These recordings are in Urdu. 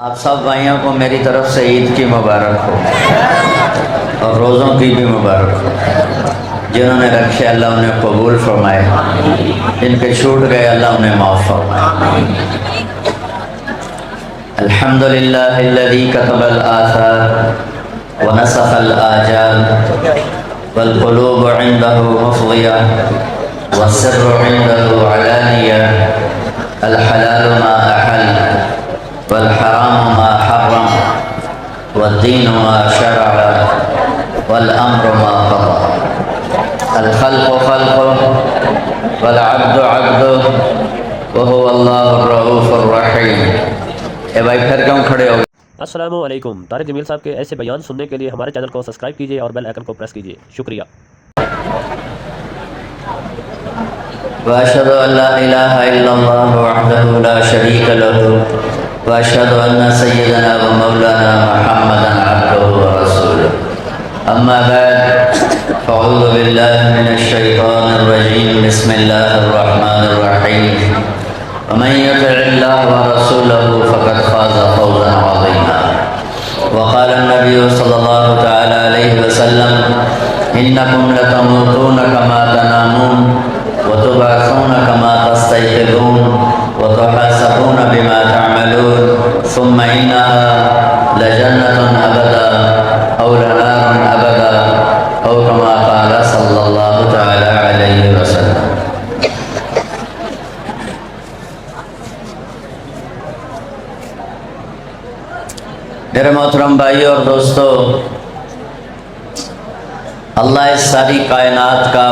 آپ سب بھائیوں کو میری طرف سے عید کی مبارک ہو اور روزوں کی بھی مبارک ہو۔ جنہوں نے رکھے اللہ انہیں قبول فرمائے، جن کے چھوٹ گئے اللہ انہیں معاف فرمائے۔ الحمدللہ الذی کتب الآثار ونسخ الآجال والقلوب عنده مفضیہ والسر عنده علانیہ الحلال ما احل والحرام ما حرم والدین ما شرع والامر ما قضى الخلق خلقه والعبد عبده وهو اللہ الرؤوف الرحیم۔ اے بھائی پھر کیوں کھڑے ہو گئے؟ السلام علیکم۔ طارق جمیل صاحب کے ایسے بیان سننے کے لیے ہمارے چینل کو سبسکرائب کیجئے اور بیل آئیکن کو پریس کیجئے۔ شکریہ۔ واشهد ان لا اله الا الله وحده لا شريك له واشهد ان سيدنا ومولانا محمدا عبده ورسوله اما بعد فاعوذ بالله من الشيطان الرجيم بسم الله الرحمن الرحيم ومن يطع الله ورسوله فقد فاز فوزا عظيما وقال النبي صلى الله تعالى عليه وسلم انكم لتموتون كما تنامون وتبعثون كما تستيقظون وتحاسبون بما تعملون ثم إنها لجنة أبدا أو لنار أبدا أو كما قال صلى الله تعالى عليه وسلم۔ میرے محترم بھائی اور دوستو، اللہ اس ساری کائنات کا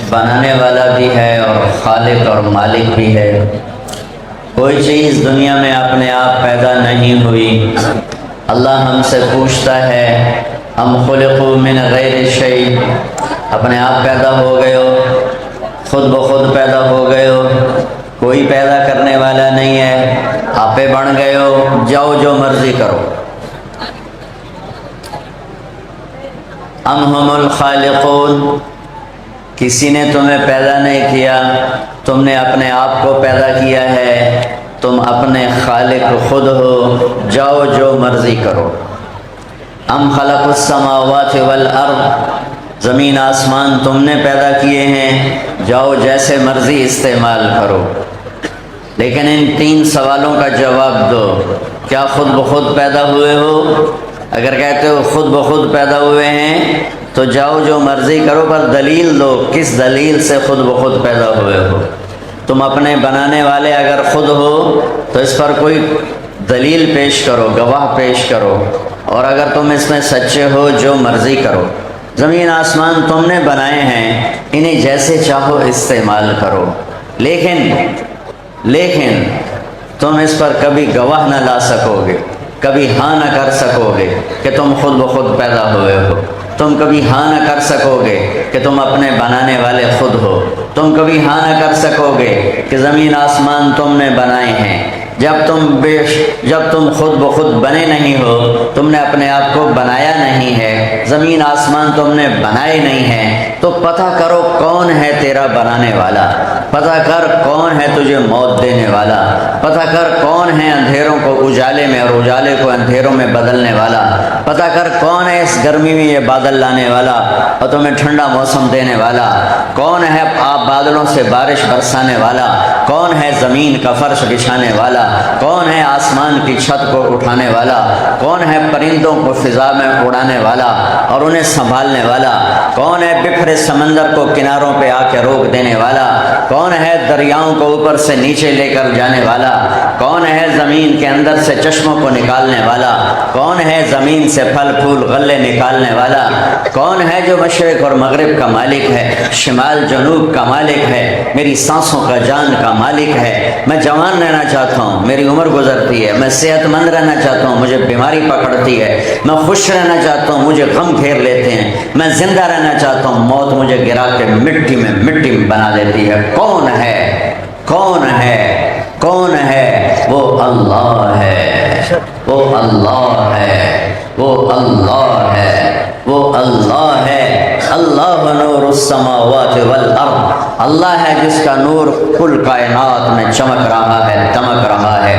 بنانے والا بھی ہے اور خالق اور مالک بھی ہے۔ کوئی چیز دنیا میں اپنے آپ پیدا نہیں ہوئی۔ اللہ ہم سے پوچھتا ہے ہم خلقوا من غیر شیء، اپنے آپ پیدا ہو گئے ہو، خود بخود پیدا ہو گئے ہو، کوئی پیدا کرنے والا نہیں ہے، آپے بن گئے ہو، جاؤ جو مرضی کرو۔ ام ہم الخالقون، کسی نے تمہیں پیدا نہیں کیا، تم نے اپنے آپ کو پیدا کیا ہے، تم اپنے خالق خود ہو، جاؤ جو مرضی کرو۔ ام خلق السماوات والارض، زمین آسمان تم نے پیدا کیے ہیں، جاؤ جیسے مرضی استعمال کرو۔ لیکن ان تین سوالوں کا جواب دو۔ کیا خود بخود پیدا ہوئے ہو؟ اگر کہتے ہو خود بخود پیدا ہوئے ہیں تو جاؤ جو مرضی کرو، پر دلیل دو، کس دلیل سے خود بخود پیدا ہوئے ہو؟ تم اپنے بنانے والے اگر خود ہو تو اس پر کوئی دلیل پیش کرو، گواہ پیش کرو، اور اگر تم اس میں سچے ہو جو مرضی کرو۔ زمین آسمان تم نے بنائے ہیں، انہیں جیسے چاہو استعمال کرو، لیکن تم اس پر کبھی گواہ نہ لا سکو گے، کبھی ہاں نہ کر سکو گے کہ تم خود بخود پیدا ہوئے ہو، تم کبھی ہاں نہ کر سکو گے کہ تم اپنے بنانے والے خود ہو، تم کبھی ہاں نہ کر سکو گے کہ زمین آسمان تم نے بنائے ہیں۔ جب تم خود بخود بنے نہیں ہو، تم نے اپنے آپ کو بنایا نہیں ہے، زمین آسمان تم نے بنائے نہیں ہیں، تو پتہ کرو کون ہے تیرا بنانے والا، پتہ کر کون ہے تجھے موت دینے والا، پتہ کر کون ہے اندھیروں کو اجالے میں اور اجالے کو اندھیروں میں بدلنے والا، پتہ کر کون ہے اس گرمی میں یہ بادل لانے والا اور تمہیں ٹھنڈا موسم دینے والا، کون ہے آپ بادلوں سے بارش برسانے والا، کون ہے زمین کا فرش بچھانے والا، کون ہے آسمان کی چھت کو اٹھانے والا، کون ہے پرندوں کو فضا میں اڑانے والا اور انہیں سنبھالنے والا، کون ہے بکھرے سمندر کو کناروں پہ آ کے روک دینے والا، کون ہے دریاؤں کو اوپر سے نیچے لے کر جانے والا، کون ہے زمین کے اندر سے چشموں کو نکالنے والا، کون ہے زمین سے پھل پھول غلے نکالنے والا، کون ہے جو مشرق اور مغرب کا مالک ہے، شمال جنوب کا مالک ہے، میری سانسوں کا جان کا مالک ہے۔ میں جوان رہنا چاہتا ہوں، میری عمر گزرتی ہے، میں صحت مند رہنا چاہتا ہوں، مجھے بیماری پکڑتی ہے، میں خوش رہنا چاہتا ہوں، مجھے غم گھیر لیتے ہیں، میں زندہ رہنا چاہتا ہوں، موت مجھے گرا کے مٹی میں بنا دیتی ہے۔ کون ہے؟ کون ہے؟ کون ہے؟ وہ اللہ ہے، وہ اللہ ہے، وہ اللہ ہے، وہ اللہ ہے۔ اللہ اللہ نور السماوات والارض، اللہ ہے جس کا نور کل کائنات میں چمک رہا ہے، دمک رہا ہے۔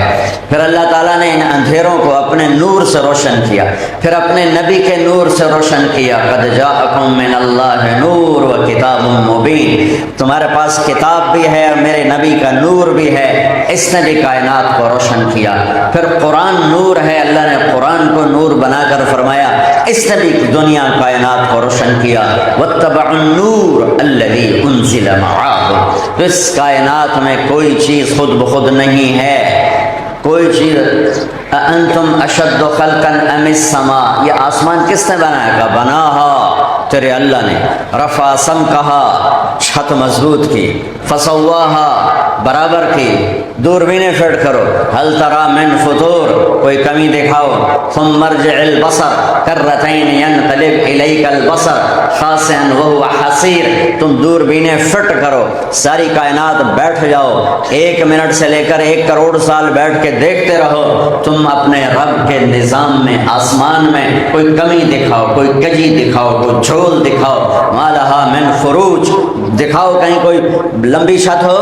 پھر اللہ تعالیٰ نے ان اندھیروں کو اپنے نور سے روشن کیا، پھر اپنے نبی کے نور سے روشن کیا۔ قد جاءکم من اللہ نور و کتاب مبین، تمہارے پاس کتاب بھی ہے اور میرے نبی کا نور بھی ہے، اس نے بھی کائنات کو روشن کیا۔ پھر قرآن نور ہے، اللہ نے قرآن کو نور بنا کر فرمایا، اس نے بھی دنیا کائنات کو روشن کیا۔ واتبعوا النور الذی انزل معاہ، اس کائنات میں کوئی چیز خود بخود نہیں ہے، کوئی چیز۔ انتم اشد خلقا ام السماء، یہ آسمان کس نے بنایا؟ کہا بناہا تیرے اللہ نے۔ رفع سمکہا، چھت مضبوط کی۔ فسواہا، برابر کی۔ دوربینیں فٹ کرو۔ هل ترى من فطور، کوئی کمی دکھاؤ۔ ثم ارجع البصر کرتین ينقلب الیک البصر خاسئا وهو حسیر، تم دوربینیں فٹ کرو، ساری کائنات بیٹھ جاؤ، 1 منٹ سے لے کر 1 کروڑ سال بیٹھ کے دیکھتے رہو، تم اپنے رب کے نظام میں، آسمان میں کوئی کمی دکھاؤ، کوئی کجی دکھاؤ، کوئی جھول دکھاؤ۔ ما لہا من فروج، دکھاؤ کہیں کوئی لمبی چھت ہو،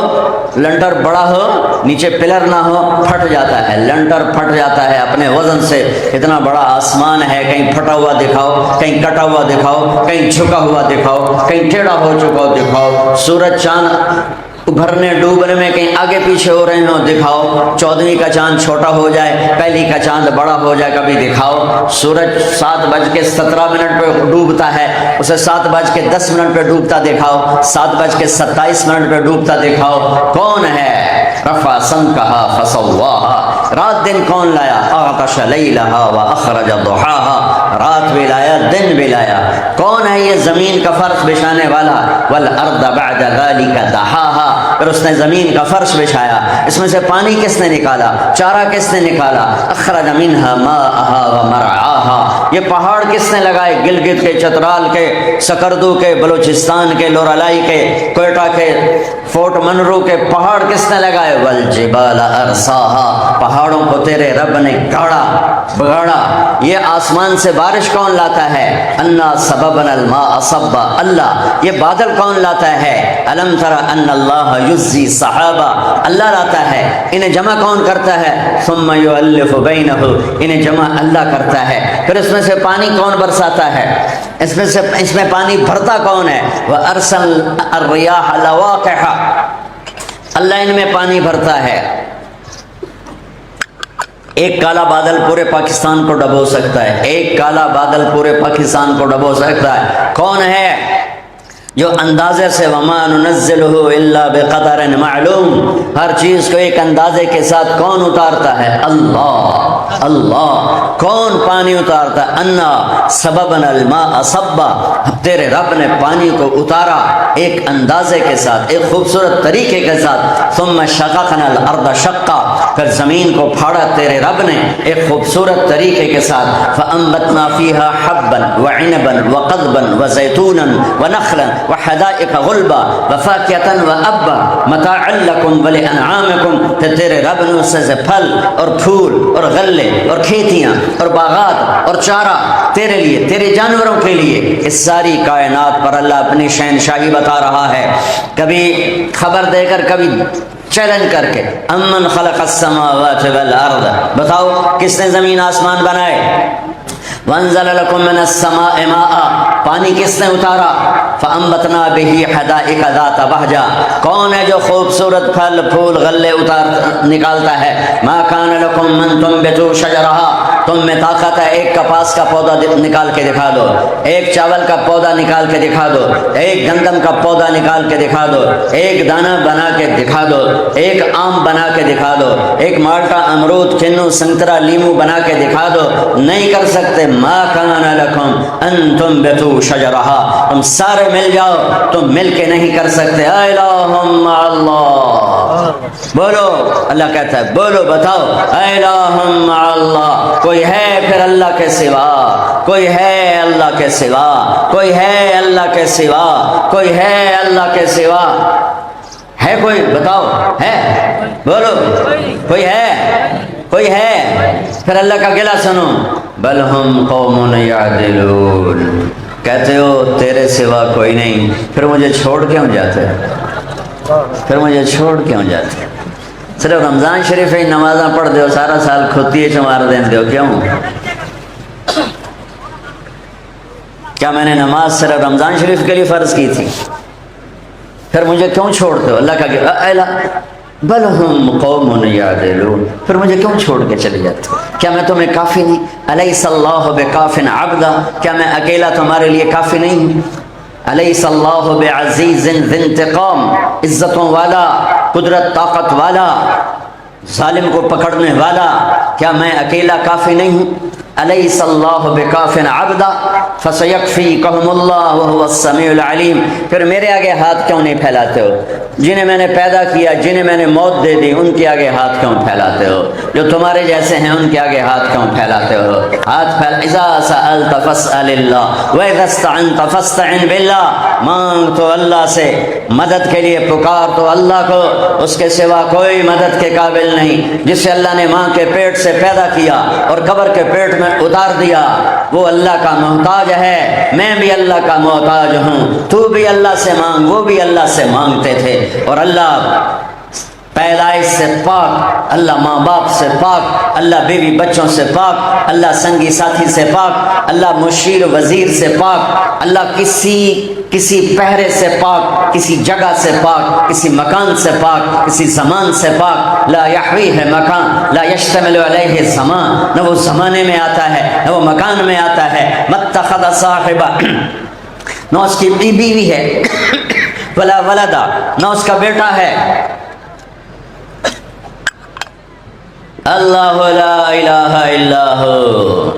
لنٹر بڑا ہو، نیچے پلر نہ ہو، پھٹ جاتا ہے، لنٹر پھٹ جاتا ہے اپنے وزن سے۔ اتنا بڑا آسمان ہے، کہیں پھٹا ہوا دکھاؤ، کہیں کٹا ہوا دکھاؤ، کہیں جھکا ہوا دکھاؤ، کہیں ٹیڑھا ہو چکا دکھاؤ۔ سورج چاند ابھرنے ڈوبنے میں کہیں آگے پیچھے ہو رہے ہوں دکھاؤ۔ 14ویں کا چاند چھوٹا ہو جائے، پہلی کا چاند بڑا ہو جائے، کبھی دکھاؤ۔ سورج 7:17 پہ ڈوبتا ہے، اسے 7:10 پہ ڈوبتا دکھاؤ، 7:27 پہ ڈوبتا دکھاؤ۔ کون ہے؟ رفع سمکہا فسواہا، رات دن کون لایا؟ اغطش لیلہا واخرج ضحاہا، رات بھی لایا دن بھی لایا۔ کون ہے یہ زمین کا فرش بچھانے والا؟ والارض بعد ذلک دحاہا، پھر اس نے زمین کا فرش بچھایا، اس میں سے پانی کس نے نکالا؟ چارہ کس نے نکالا؟ اخرج منہا ماءہا ومرعاہا، یہ پہاڑ کس نے لگائے؟ گلگت کے، چترال کے، سکردو کے، بلوچستان کے، لورالائی کے، کوئٹہ کے، فورٹ منرو کے پہاڑ کس نے لگائے؟ والجبال ارساہا، پہاڑوں کو تیرے رب نے گاڑا بگاڑا۔ یہ آسمان سے بارش کون لاتا ہے؟ انا سببنا الماء صبا، اللہ۔ یہ بادل کون لاتا ہے؟ الم تر ان اللہ یزی صحابہ، اللہ لاتا ہے۔ انہیں جمع کون کرتا ہے؟ ثم یؤلف بینہ، انہیں جمع اللہ کرتا ہے۔ پھر اس میں سے پانی کون برساتا ہے؟ اس میں پانی بھرتا کون ہے؟ وارسل الریاح لواقح، اللہ ان میں پانی بھرتا ہے۔ ایک کالا بادل پورے پاکستان کو ڈبو سکتا ہے، ایک کالا بادل پورے پاکستان کو ڈبو سکتا ہے۔ کون ہے جو اندازے سے وما ننزلہ الا بقدر معلوم، ہر چیز کو ایک اندازے کے ساتھ کون اتارتا ہے؟ اللہ۔ اللہ کون پانی اتارتا ہے؟ انا سببنا الماء صبا، تیرے رب نے پانی کو اتارا ایک اندازے کے ساتھ، ایک خوبصورت طریقے کے ساتھ۔ ثم شققنا الارض شقا، پھر زمین کو پھاڑا تیرے رب نے ایک خوبصورت طریقے کے ساتھ۔ فانبتنا فیہا حبا وعنبا وقضبا وزیتونا ونخلا وحدائق غلبا وفاکہۃ وابا متاعا لکم ولانعامکم، پھر تیرے رب نے اس سے پھل اور پھول اور غلے اور کھیتیاں اور باغات اور چارہ تیرے لیے، تیرے جانوروں کے لیے، اس ساری کائنات پر اللہ اپنی شہنشاہی بتا رہا ہے، کبھی خبر دے کر، کبھی چیلنج کر کے۔ امن خلق السماوات والارض، بتاؤ کس نے زمین آسمان بنائے؟ وانزل لکم من السماء ماء، پانی کس نے اتارا؟ فانبتنا به حدائق ذات بہجہ، کون ہے جو خوبصورت پھل پھول غلے نکالتا ہے؟ ما کان لکم من تنبتوا شجرها، تم میں طاقت ہے ایک کپاس کا پودا نکال کے دکھا دو، ایک چاول کا پودا نکال کے دکھا دو، ایک گندم کا پودا نکال کے دکھا دو، ایک دانہ بنا کے دکھا دو، ایک آم بنا کے دکھا دو، ایک مالٹا، امرود، کنو، سنترا، لیمو بنا کے دکھا دو، نہیں کر سکتے۔ ما کان لکم ان تنبتوا شجرها، تم سارے مل جاؤ، تم مل کے نہیں کر سکتے۔ الہ مع اللہ، بولو، اللہ کہتا ہے بولو، بتاؤ، الہ مع اللہ، کوئی ہے پھر اللہ کے سوا؟ کوئی ہے اللہ کے سوا؟ کوئی ہے اللہ کے سوا؟ کوئی ہے اللہ کے سوا؟ ہے کوئی؟ بتاؤ، ہے؟ بولو، کوئی ہے؟ کوئی ہے؟ پھر اللہ کا گلہ سنو، بل ہم قوم یعدلون، کہتے ہو تیرے سوا کوئی نہیں، پھر مجھے چھوڑ کیوں جاتے ہو؟ پھر مجھے چھوڑ کیوں جاتے ہو؟ صرف رمضان شریف ہی نمازاں پڑھ دیو، سارا سال کھوتی چمار دیں دیو، کیوں؟ کیا میں نے نماز صرف رمضان شریف کے لیے فرض کی تھی؟ پھر مجھے کیوں چھوڑتے ہو؟ اللہ کا بل ہم قوم یعدلون، پھر مجھے کیوں چھوڑ کے چلے جاتے ہو؟ کیا میں تمہیں کافی نہیں؟ الیس اللہ بکاف عبدا، کیا میں اکیلا تمہارے لیے کافی نہیں ہوں؟ الیس اللہ بعزیز ذی انتقام، عزتوں والا، قدرت طاقت والا، ظالم کو پکڑنے والا، کیا میں اکیلا کافی نہیں ہوں؟ الیس اللہ بکاف عبدا فسیکفیکہم اللہ وہو السمیع العلیم، پھر میرے آگے ہاتھ کیوں نہیں پھیلاتے ہو؟ جنہیں میں نے پیدا کیا، جنہیں میں نے موت دے دی، ان کے آگے ہاتھ کیوں پھیلاتے ہو؟ جو تمہارے جیسے ہیں ان کے آگے ہاتھ کیوں پھیلاتے ہو؟ ہاتھ پھیل، اذا سألت فاسأل اللہ واذا استعنت فاستعن باللہ، مانگ تو اللہ سے، مدد کے لیے پکار تو اللہ کو، اس کے سوا کوئی مدد کے قابل نہیں۔ جسے اللہ نے ماں کے پیٹ سے پیدا کیا اور قبر کے پیٹ میں اتار دیا، وہ اللہ کا محتاج ہے، میں بھی اللہ کا محتاج ہوں، تو بھی اللہ سے مانگ، وہ بھی اللہ سے مانگتے تھے، اور اللہ پیدائش سے پاک، اللہ ماں باپ سے پاک، اللہ بیوی بچوں سے پاک، اللہ سنگی ساتھی سے پاک، اللہ مشیر وزیر سے پاک، اللہ کسی پہرے سے پاک، کسی جگہ سے پاک، کسی مکان سے پاک، کسی زمان سے پاک، لا یحویہ مکان لا یشتمل علیہ زمان، نہ وہ زمانے میں آتا ہے نہ وہ مکان میں آتا ہے، متخذ صاحبہ، نہ اس کی بیوی ہے، ولا ولدا، نہ اس کا بیٹا ہے، اللہ لا الہ الا ہو،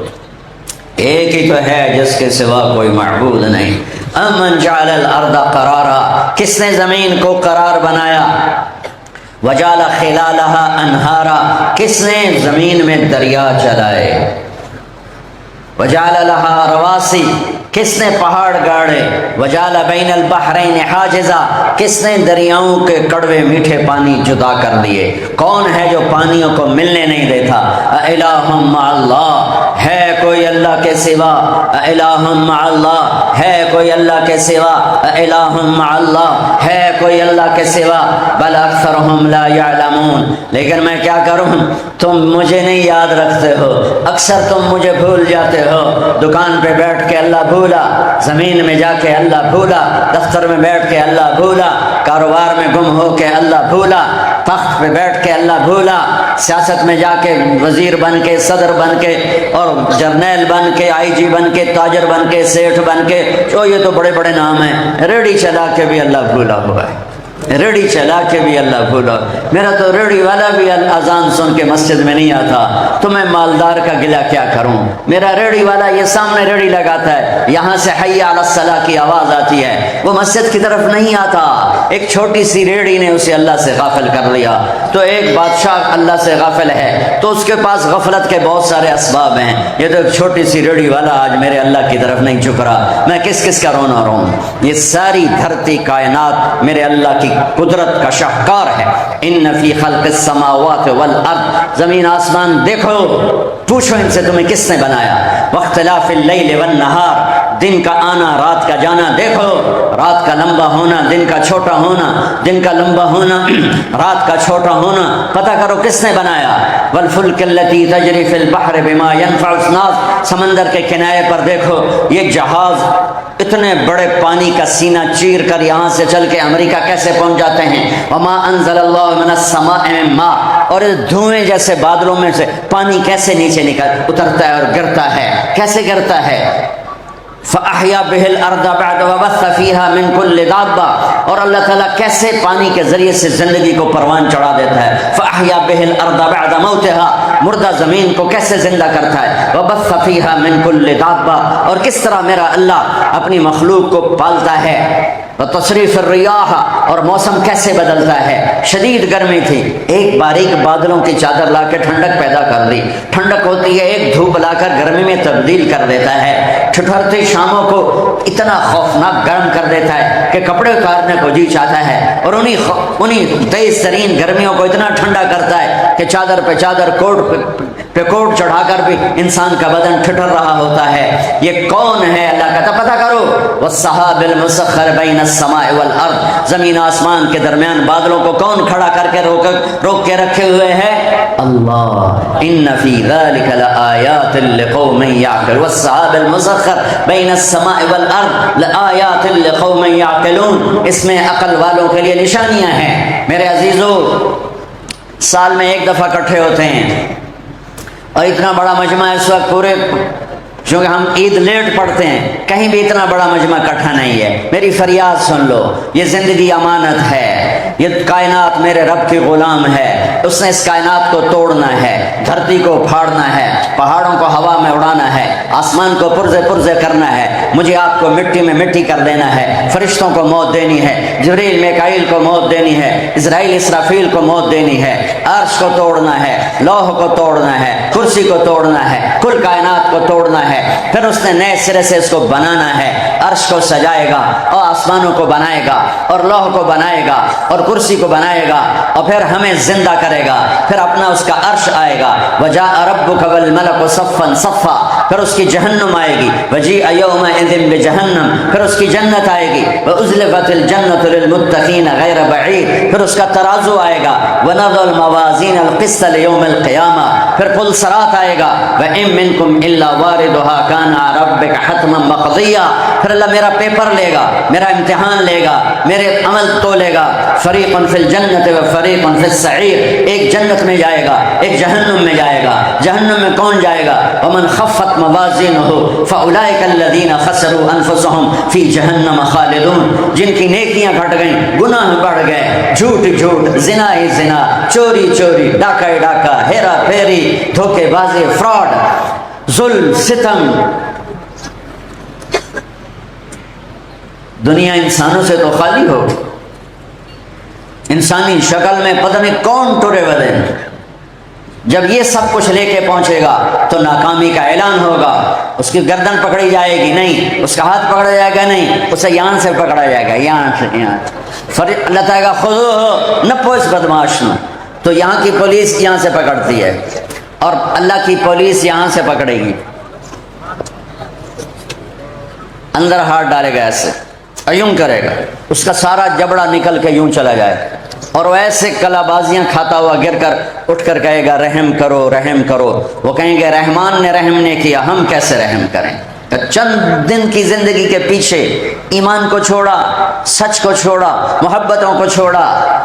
ایک ہی تو ہے جس کے سوا کوئی معبود نہیں۔ امن جعل الارض قرارا، کس نے زمین کو قرار بنایا؟ وجعل خلالها انہارا، کس نے زمین میں دریا چلائے؟ وجعل لها رواسی، کس نے پہاڑ گاڑے؟ وجعل بین البحرین حاجزا، کس نے دریاؤں کے کڑوے میٹھے پانی جدا کر دیے؟ کون ہے جو پانیوں کو ملنے نہیں دیتا؟ اِلٰہٌ مع اللہ، ہے کوئی اللہ کے سوا؟ اِلٰہٌ مع اللہ، ہے کوئی اللہ کے سوا؟ اِلٰہٌ مع اللہ، ہے کوئی اللہ کے سوا؟ بل اکثرهم لا يعلمون، لیکن میں کیا کروں، تم مجھے نہیں یاد رکھتے ہو، اکثر تم مجھے بھول جاتے ہو۔ دکان پہ بیٹھ کے اللہ بھولا، زمین میں جا کے اللہ بھولا، دفتر میں بیٹھ کے اللہ بھولا، کاروبار میں گم ہو کے اللہ بھولا، تخت پہ بیٹھ کے اللہ بھولا، سیاست میں جا کے وزیر بن کے، صدر بن کے، اور جرنیل بن کے، آئی جی بن کے، تاجر بن کے، سیٹھ بن کے، جو یہ تو بڑے بڑے نام ہیں، ریڑھی چلا کے بھی اللہ بھولا ہوا ہے، ریڑھی چلا کے بھی اللہ بھولا۔ میرا تو ریڑھی والا بھی اذان سن کے مسجد میں نہیں آتا، تو میں مالدار کا گلہ کیا کروں؟ میرا ریڑھی والا یہ سامنے ریڑھی لگاتا ہے، یہاں سے حی علی الصلاۃ کی آواز آتی ہے، وہ مسجد کی طرف نہیں آتا۔ ایک چھوٹی سی ریڑھی نے اسے اللہ سے غافل کر لیا۔ تو ایک بادشاہ اللہ سے غافل ہے تو اس کے پاس غفلت کے بہت سارے اسباب ہیں، یہ تو ایک چھوٹی سی ریڑھی والا آج میرے اللہ کی طرف نہیں جھک رہا، میں کس کس کا رونا رون؟ یہ ساری دھرتی کائنات میرے اللہ کی قدرت کا شاہکار ہے۔ ان فی خلق السماوات والارض، زمین آسمان دیکھو، پوچھو ان سے تمہیں کس نے بنایا؟ واختلاف اللیل والنہار، دن کا آنا رات کا جانا دیکھو، رات کا لمبا ہونا دن کا چھوٹا ہونا، دن کا لمبا ہونا رات کا چھوٹا ہونا، پتہ کرو کس نے بنایا؟ والفلک التی تجری فی البحر بما ینفع الناس، سمندر کے کنارے پر دیکھو، یہ جہاز اتنے بڑے پانی کا سینہ چیر کر یہاں سے چل کے امریکہ کیسے پہنچ جاتے ہیں؟ وما انزل اللہ من السماء من ماء، اور دھوئیں جیسے بادلوں میں سے پانی کیسے نیچے نکل اترتا ہے اور گرتا ہے، کیسے گرتا ہے؟ فَأَحْيَا بِهِ الْأَرْضَ بَعْدَ وَبَثَّ فِيهَا مِن كُلِّ دَابَّةٍ، اور اللہ تعالیٰ کیسے پانی کے ذریعے سے زندگی کو پروان چڑھا دیتا ہے۔ فَأَحْيَا بِهِ الْأَرْضَ بَعْدَ مَوْتِهَا، مردہ زمین کو کیسے زندہ کرتا ہے۔ وَبَثَّ فِيهَا مِن كُلِّ دَابَّةٍ، اور کس طرح میرا اللہ اپنی مخلوق کو پالتا ہے۔ وتصریف الریاح، اور موسم کیسے بدلتا ہے۔ شدید گرمی تھی، ایک باریک بادلوں کی چادر لا کے ٹھنڈک پیدا کر دی، ٹھنڈک ہوتی ہے ایک دھوپ لا کر گرمی میں تبدیل کر دیتا ہے۔ ٹھٹھرتی شاموں کو اتنا خوفناک گرم کر دیتا ہے کہ کپڑے اتارنے کو جی چاہتا ہے، اور انہی تیز ترین گرمیوں کو اتنا ٹھنڈا کرتا ہے کہ چادر پہ چادر، کوٹ پہ کوٹ چڑھا کر بھی انسان کا بدن ٹھٹر رہا ہوتا ہے۔ یہ کون ہے؟ اللہ کہتا پتہ کرو، والسحاب المسخر بین السماء والارض، زمین آسمان کے درمیان بادلوں کو کون کھڑا کر کے روک کے رکھے ہوئے ہے؟ اللہ۔ ان فی ذلک لآیات لقوم یعقلون، والسحاب المسخر بین السماء والارض لآیات لقوم یعقلون، اس میں عقل والوں کے لیے نشانیاں ہیں۔ میرے عزیزو، سال میں ایک دفعہ اکٹھے ہوتے ہیں، اور اتنا بڑا مجمع اس وقت پورے، چونکہ ہم عید لیٹ پڑھتے ہیں، کہیں بھی اتنا بڑا مجمع اکٹھا نہیں ہے۔ میری فریاد سن لو، یہ زندگی امانت ہے، یہ کائنات میرے رب کی غلام ہے، اس نے اس کائنات کو توڑنا ہے، دھرتی کو پھاڑنا ہے، پہاڑوں کو ہوا میں اڑانا ہے، آسمان کو پرزے پرزے کرنا ہے، مجھے آپ کو مٹی میں مٹی کر دینا ہے، فرشتوں کو موت دینی ہے، جبریل میکائیل کو موت دینی ہے، اسرائیل اسرافیل کو موت دینی ہے، عرش کو توڑنا ہے، لوح کو توڑنا ہے، کرسی کو توڑنا ہے، کل کائنات کو توڑنا ہے، پھر اس نے نئے سرے سے اس کو بنانا ہے، عرش کو سجائے گا اور آسمانوں کو بنائے گا اور لوح کو بنائے گا اور کرسی کو بنائے گا، اور پھر ہمیں زندہ کرے گا، پھر اپنا اس کا عرش آئے گا، وجاء ربک والملک صفا صفا، پھر اس کی جہنم آئے گی، وجیء یومئذ بجہنم، پھر اس کی جنت آئے گی، وازلفت الجنۃ للمتقین غیر بعید، پھر اس کا ترازو آئے گا، ونضع الموازین القسط لیوم القیامہ، پھر پل صراط آئے گا، وَإِن مِّنكُمْ إِلَّا وَارِدُهَا كَانَ عَلَى رَبِّكَ حَتْمًا مَّقْضِيًّا، پھر اللہ میرا پیپر لے گا، میرا امتحان لے گا، میرے عمل تولے گا، فریق فی الجنت و فریق فی السعیر، ایک جنت میں جائے گا، ایک جہنم میں جائے گا۔ جہنم میں کون جائے گا؟ ومن خفت موازینہ فاولئک الذین خسروا انفسهم فی جہنم خالدون، جن کی نیکیاں گھٹ گئیں، گناہ بڑھ گئے، جھوٹ جھوٹ، زنا ہی زنا، چوری چوری، ڈاکہ ہی ڈاکہ، ہیرا پھیری، دھوکے بازی، فراڈ، ظلم، ستم، دنیا انسانوں سے تو خالی ہو، انسانی شکل میں پتہ نہیں کون ٹرے ودے۔ جب یہ سب کچھ لے کے پہنچے گا تو ناکامی کا اعلان ہوگا، اس کی گردن پکڑی جائے گی نہیں، اس کا ہاتھ پکڑا جائے گا نہیں، اسے یہاں سے پکڑا جائے گا، یہاں سے یہاں، اللہ تعالیٰ کا خذوہ نپو اس بدماش نو، تو یہاں کی پولیس یہاں سے پکڑتی ہے اور اللہ کی پولیس یہاں سے پکڑے گی، اندر ہاتھ ڈالے گا ایسے اور یوں کرے گا، اس کا سارا جبڑا نکل کے یوں چلا جائے، اور وہ ایسے کلا بازیاں کھاتا ہوا گر کر اٹھ کر کہے گا رحم کرو رحم کرو، وہ کہیں گے رحمان نے رحم نہیں کیا، ہم کیسے رحم کریں؟ چند دن کی زندگی کے پیچھے ایمان کو چھوڑا، سچ کو چھوڑا، محبتوں کو چھوڑا،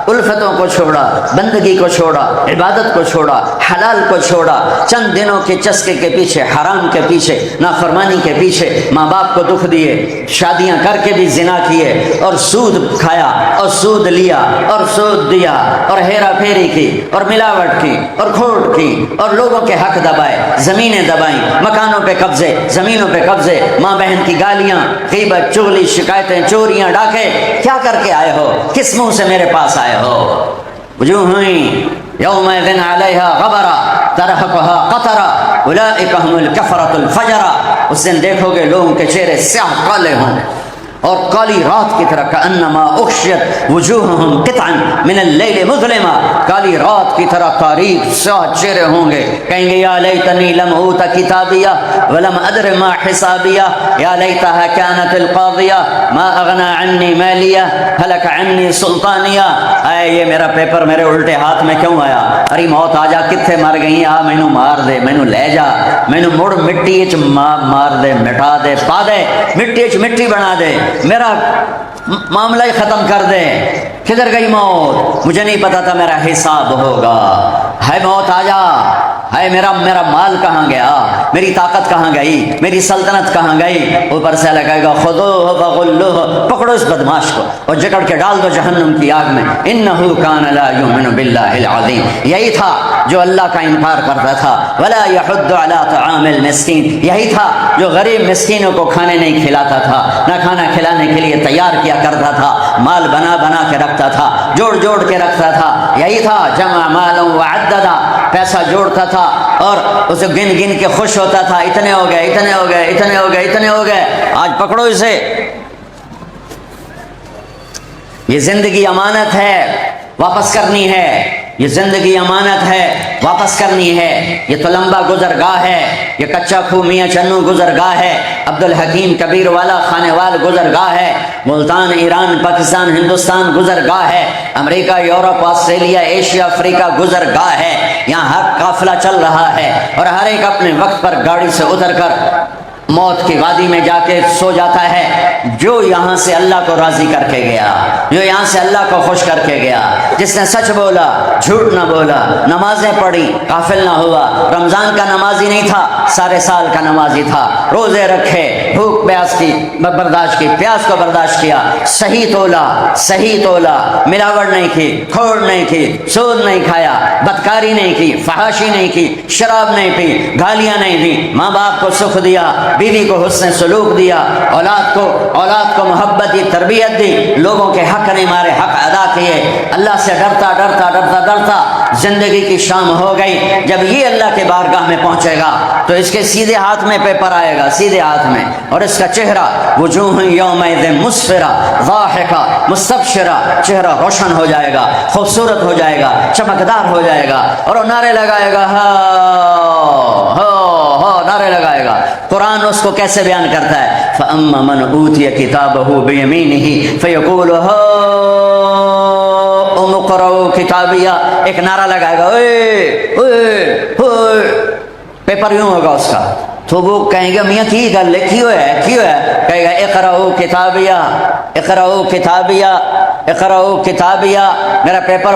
الفتوں کو چھوڑا، بندگی کو چھوڑا، عبادت کو چھوڑا، حلال کو چھوڑا، چند دنوں کے چسکے کے پیچھے، حرام کے پیچھے، نافرمانی کے پیچھے، ماں باپ کو دکھ دیے، شادیاں کر کے بھی زنا کیے، اور سود کھایا اور سود لیا اور سود دیا اور ہیرا پھیری کی اور ملاوٹ کی اور کھوٹ کی اور لوگوں کے حق دبائے، زمینیں دبائیں، مکانوں پہ قبضے، زمینوں پہ قبضے، ماں بہن کی گالیاں، غیبت، چغلی، شکایتیں، چوریاں، ڈاکے، کیا کر کے آئے ہو؟ کس منہ سے میرے پاس آئے ہو؟ وجوہ یومئذ علیہا غبرہ ترہقہا قطرہ اولئک ھم الکفرۃ الفجرہ، اس دن دیکھو گے لوگوں کے چہرے سیاہ کالے ہوں اور کالی رات کی طرح، کأنما اغشیت وجوہہم قطعا من اللیل مظلما، کالی رات کی طرح تاریک سیاہ چہرے ہوں گے، کہیں گے یا لیتنی لم اوت کتابیہ ولم ادر ما حسابیہ، یا لیتہا کانت القاضیہ ما اغنی عنی مالیہ ہلک عنی سلطانیہ، اے یہ میرا پیپر میرے الٹے ہاتھ میں کیوں آیا؟ ارے موت آ جا، کتھے مر گئی؟ آ مینو مار دے، مینو لے جا، مینو مڑ مٹی اچ مار دے، مٹا دے، پا دے، مٹی اچ مٹی بنا دے، میرا معاملہ ہی ختم کر دے۔ کدھر گئی موت؟ مجھے نہیں پتا تھا میرا حساب ہوگا۔ ہے موت آ جا، ہے میرا مال کہاں گیا؟ میری طاقت کہاں گئی؟ میری سلطنت کہاں گئی؟ اوپر سے اللہ کہے گا خذوہ فغلوہ، پکڑو اس بدماش کو اور جکڑ کے ڈال دو جہنم کی آگ میں، انہ کان لا یؤمن باللہ العظیم، یہی تھا جو اللہ کا انکار کرتا تھا، ولا یحض علی طعام المسکین، یہی تھا جو غریب مسکینوں کو کھانے نہیں کھلاتا تھا، نہ کھانا کھلانے کے لیے تیار کیا کرتا تھا، مال بنا بنا کے رکھتا تھا، جوڑ جوڑ کے رکھتا تھا، یہی تھا جمع مالا وعددا، پیسہ جوڑتا تھا اور اسے گن گن کے خوش ہوتا تھا، اتنے ہو گئے، اتنے ہو گئے، اتنے ہو گئے، اتنے ہو گئے، آج پکڑو اسے۔ یہ زندگی امانت ہے، واپس کرنی ہے، یہ زندگی امانت ہے، واپس کرنی ہے، یہ تو لمبا گزرگاہ ہے، یہ کچا کھو میاں چنو گزرگاہ ہے، عبدالحکیم کبیر والا خانے وال گزرگاہ ہے، ملتان ایران پاکستان ہندوستان گزرگاہ ہے، امریکہ یورپ آسٹریلیا ایشیا افریقہ گزرگاہ ہے۔ یہاں ہر قافلہ چل رہا ہے اور ہر ایک اپنے وقت پر گاڑی سے اتر کر موت کی وادی میں جا کے سو جاتا ہے۔ جو یہاں سے اللہ کو راضی کر کے گیا، جو یہاں سے اللہ کو خوش کر کے گیا، جس نے سچ بولا، جھوٹ نہ بولا، نمازیں پڑھی، غافل نہ ہوا، رمضان کا نمازی نہیں تھا، سارے سال کا نمازی تھا، روزے رکھے، بھوک پیاس کی برداشت کی، پیاس کو برداشت کیا، صحیح تولا، ملاوٹ نہیں کی، کھوڑ نہیں کی، سود نہیں کھایا، بدکاری نہیں کی، فحاشی نہیں کی، شراب نہیں پی، گالیاں نہیں دی، ماں باپ کو سکھ دیا، بیوی کو حسن سلوک دیا، اولاد کو محبت دی، تربیت دی، لوگوں کے حق نہیں مارے، حق ادا کیے، اللہ سے ڈرتا زندگی کی شام ہو گئی۔ جب یہ اللہ کے بارگاہ میں پہنچے گا تو اس کے سیدھے ہاتھ میں پیپر آئے گا، سیدھے ہاتھ میں، اور اس کا چہرہ وجوہ یومئذ مسفرہ ضاحکہ مستبشرہ، چہرہ روشن ہو جائے گا، خوبصورت ہو جائے گا، چمکدار ہو جائے گا، اور وہ نعرے لگائے گا، نعرے لگائے گا۔ قرآن اس کو کیسے بیان کرتا ہے؟ فَأَمَّا مَنْ أُوتِيَ كِتَابَهُ بِيَمِينِهِ فَيَقُولُ هَاؤُمُ اقْرَءُوا کتابیہ، ایک نعرہ لگائے گا، پیپر یوں ہوگا اس کا، تو وہ کہیں گے میاں کی گل لکھی ہوئے ہے، کہے گا اقرأوا کتابیہ، میرا پیپر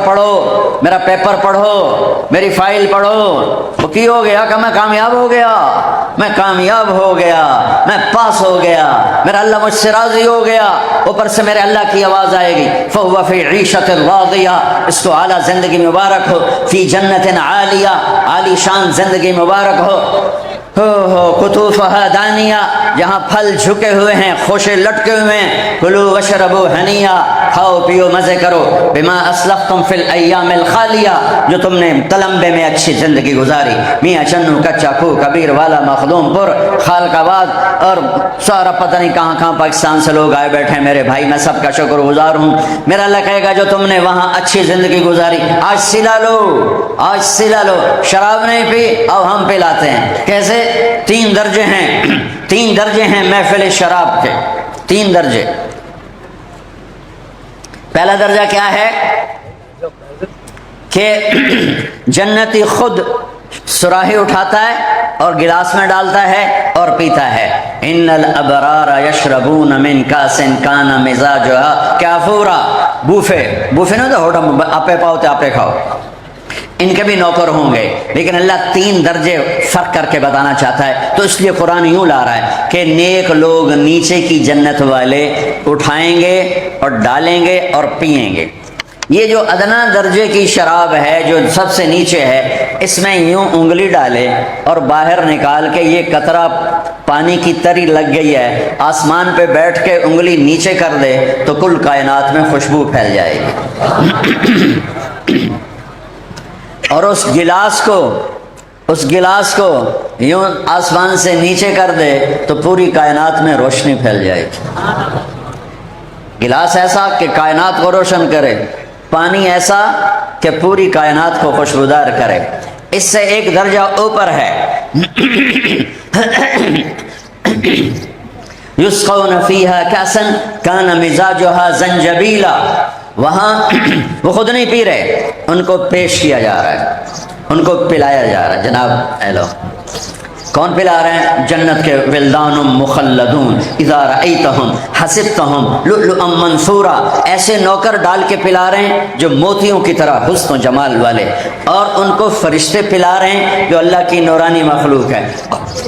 پڑھو، میری فائل پڑھو۔ وہ کی ہو گیا کہ میں کامیاب ہو گیا، میں پاس ہو گیا، میرا اللہ مجھ سے راضی ہو گیا، اوپر سے میرے اللہ کی آواز آئے گی، فَهُوَ فِي عِيشَةٍ رَاضِيَةٍ، اس کو اعلیٰ زندگی مبارک ہو، فی جنت عالیہ، عالی شان زندگی مبارک ہو، قطوفها دانیہ، جہاں پھل جھکے ہوئے ہیں، خوشے لٹکے ہوئے ہیں، کلوا واشربوا ہنیہ، کھاؤ پیو مزے کرو، بما اسلفتم فی الایام الخالیہ، جو تم نے تلمبے میں اچھی زندگی گزاری، میاں چنو، کچا کھو، کبیر والا، مخدوم پور، خالق آباد، اور سارا پتہ نہیں کہاں پاکستان سے لوگ آئے بیٹھے ہیں میرے بھائی، میں سب کا شکر گزار ہوں۔ میرا اللہ کہے گا جو تم نے وہاں اچھی زندگی گزاری، آج سلا لو، شراب نہیں پی، اب ہم پلاتے ہیں۔ کیسے؟ تین درجے ہیں محفل شراب کے، 3 درجے۔ پہلا درجہ کیا ہے کہ جنتی خود سراہی اٹھاتا ہے اور گلاس میں ڈالتا ہے اور پیتا ہے۔ ان الابرار یشربون من کاس کان مزاجها کافورا، بوفے نہ تو ہوٹل آپے پاؤ تے آپے کھاؤ، ان کے بھی نوکر ہوں گے، لیکن اللہ 3 درجے فرق کر کے بتانا چاہتا ہے، تو اس لیے قرآن یوں لا رہا ہے کہ نیک لوگ نیچے کی جنت والے اٹھائیں گے اور ڈالیں گے اور پئیں گے۔ یہ جو ادنا درجے کی شراب ہے جو سب سے نیچے ہے، اس میں یوں انگلی ڈالے اور باہر نکال کے یہ قطرہ پانی کی تری لگ گئی ہے، آسمان پہ بیٹھ کے انگلی نیچے کر دے تو کل کائنات میں خوشبو پھیل جائے گی، اور اس گلاس کو یوں آسمان سے نیچے کر دے تو پوری کائنات میں روشنی پھیل جائے گی۔ گلاس ایسا کہ کائنات کو روشن کرے، پانی ایسا کہ پوری کائنات کو خوشبودار کرے۔ اس سے ایک درجہ اوپر ہے، یسقون فیہا کأسا کان مزاجها زنجبیلا، وہاں وہ خود نہیں پی رہے، ان کو پیش کیا جا رہا ہے، ان کو پلایا جا رہا ہے۔ جناب ایلو کون پلا رہے ہیں؟ جنت کے ولدان مخلدون اذا رأیتہم حسبتہم لؤلؤا منثورا، ایسے نوکر ڈال کے پلا رہے ہیں جو موتیوں کی طرح حسن و جمال والے، اور ان کو فرشتے پلا رہے ہیں جو اللہ کی نورانی مخلوق ہے،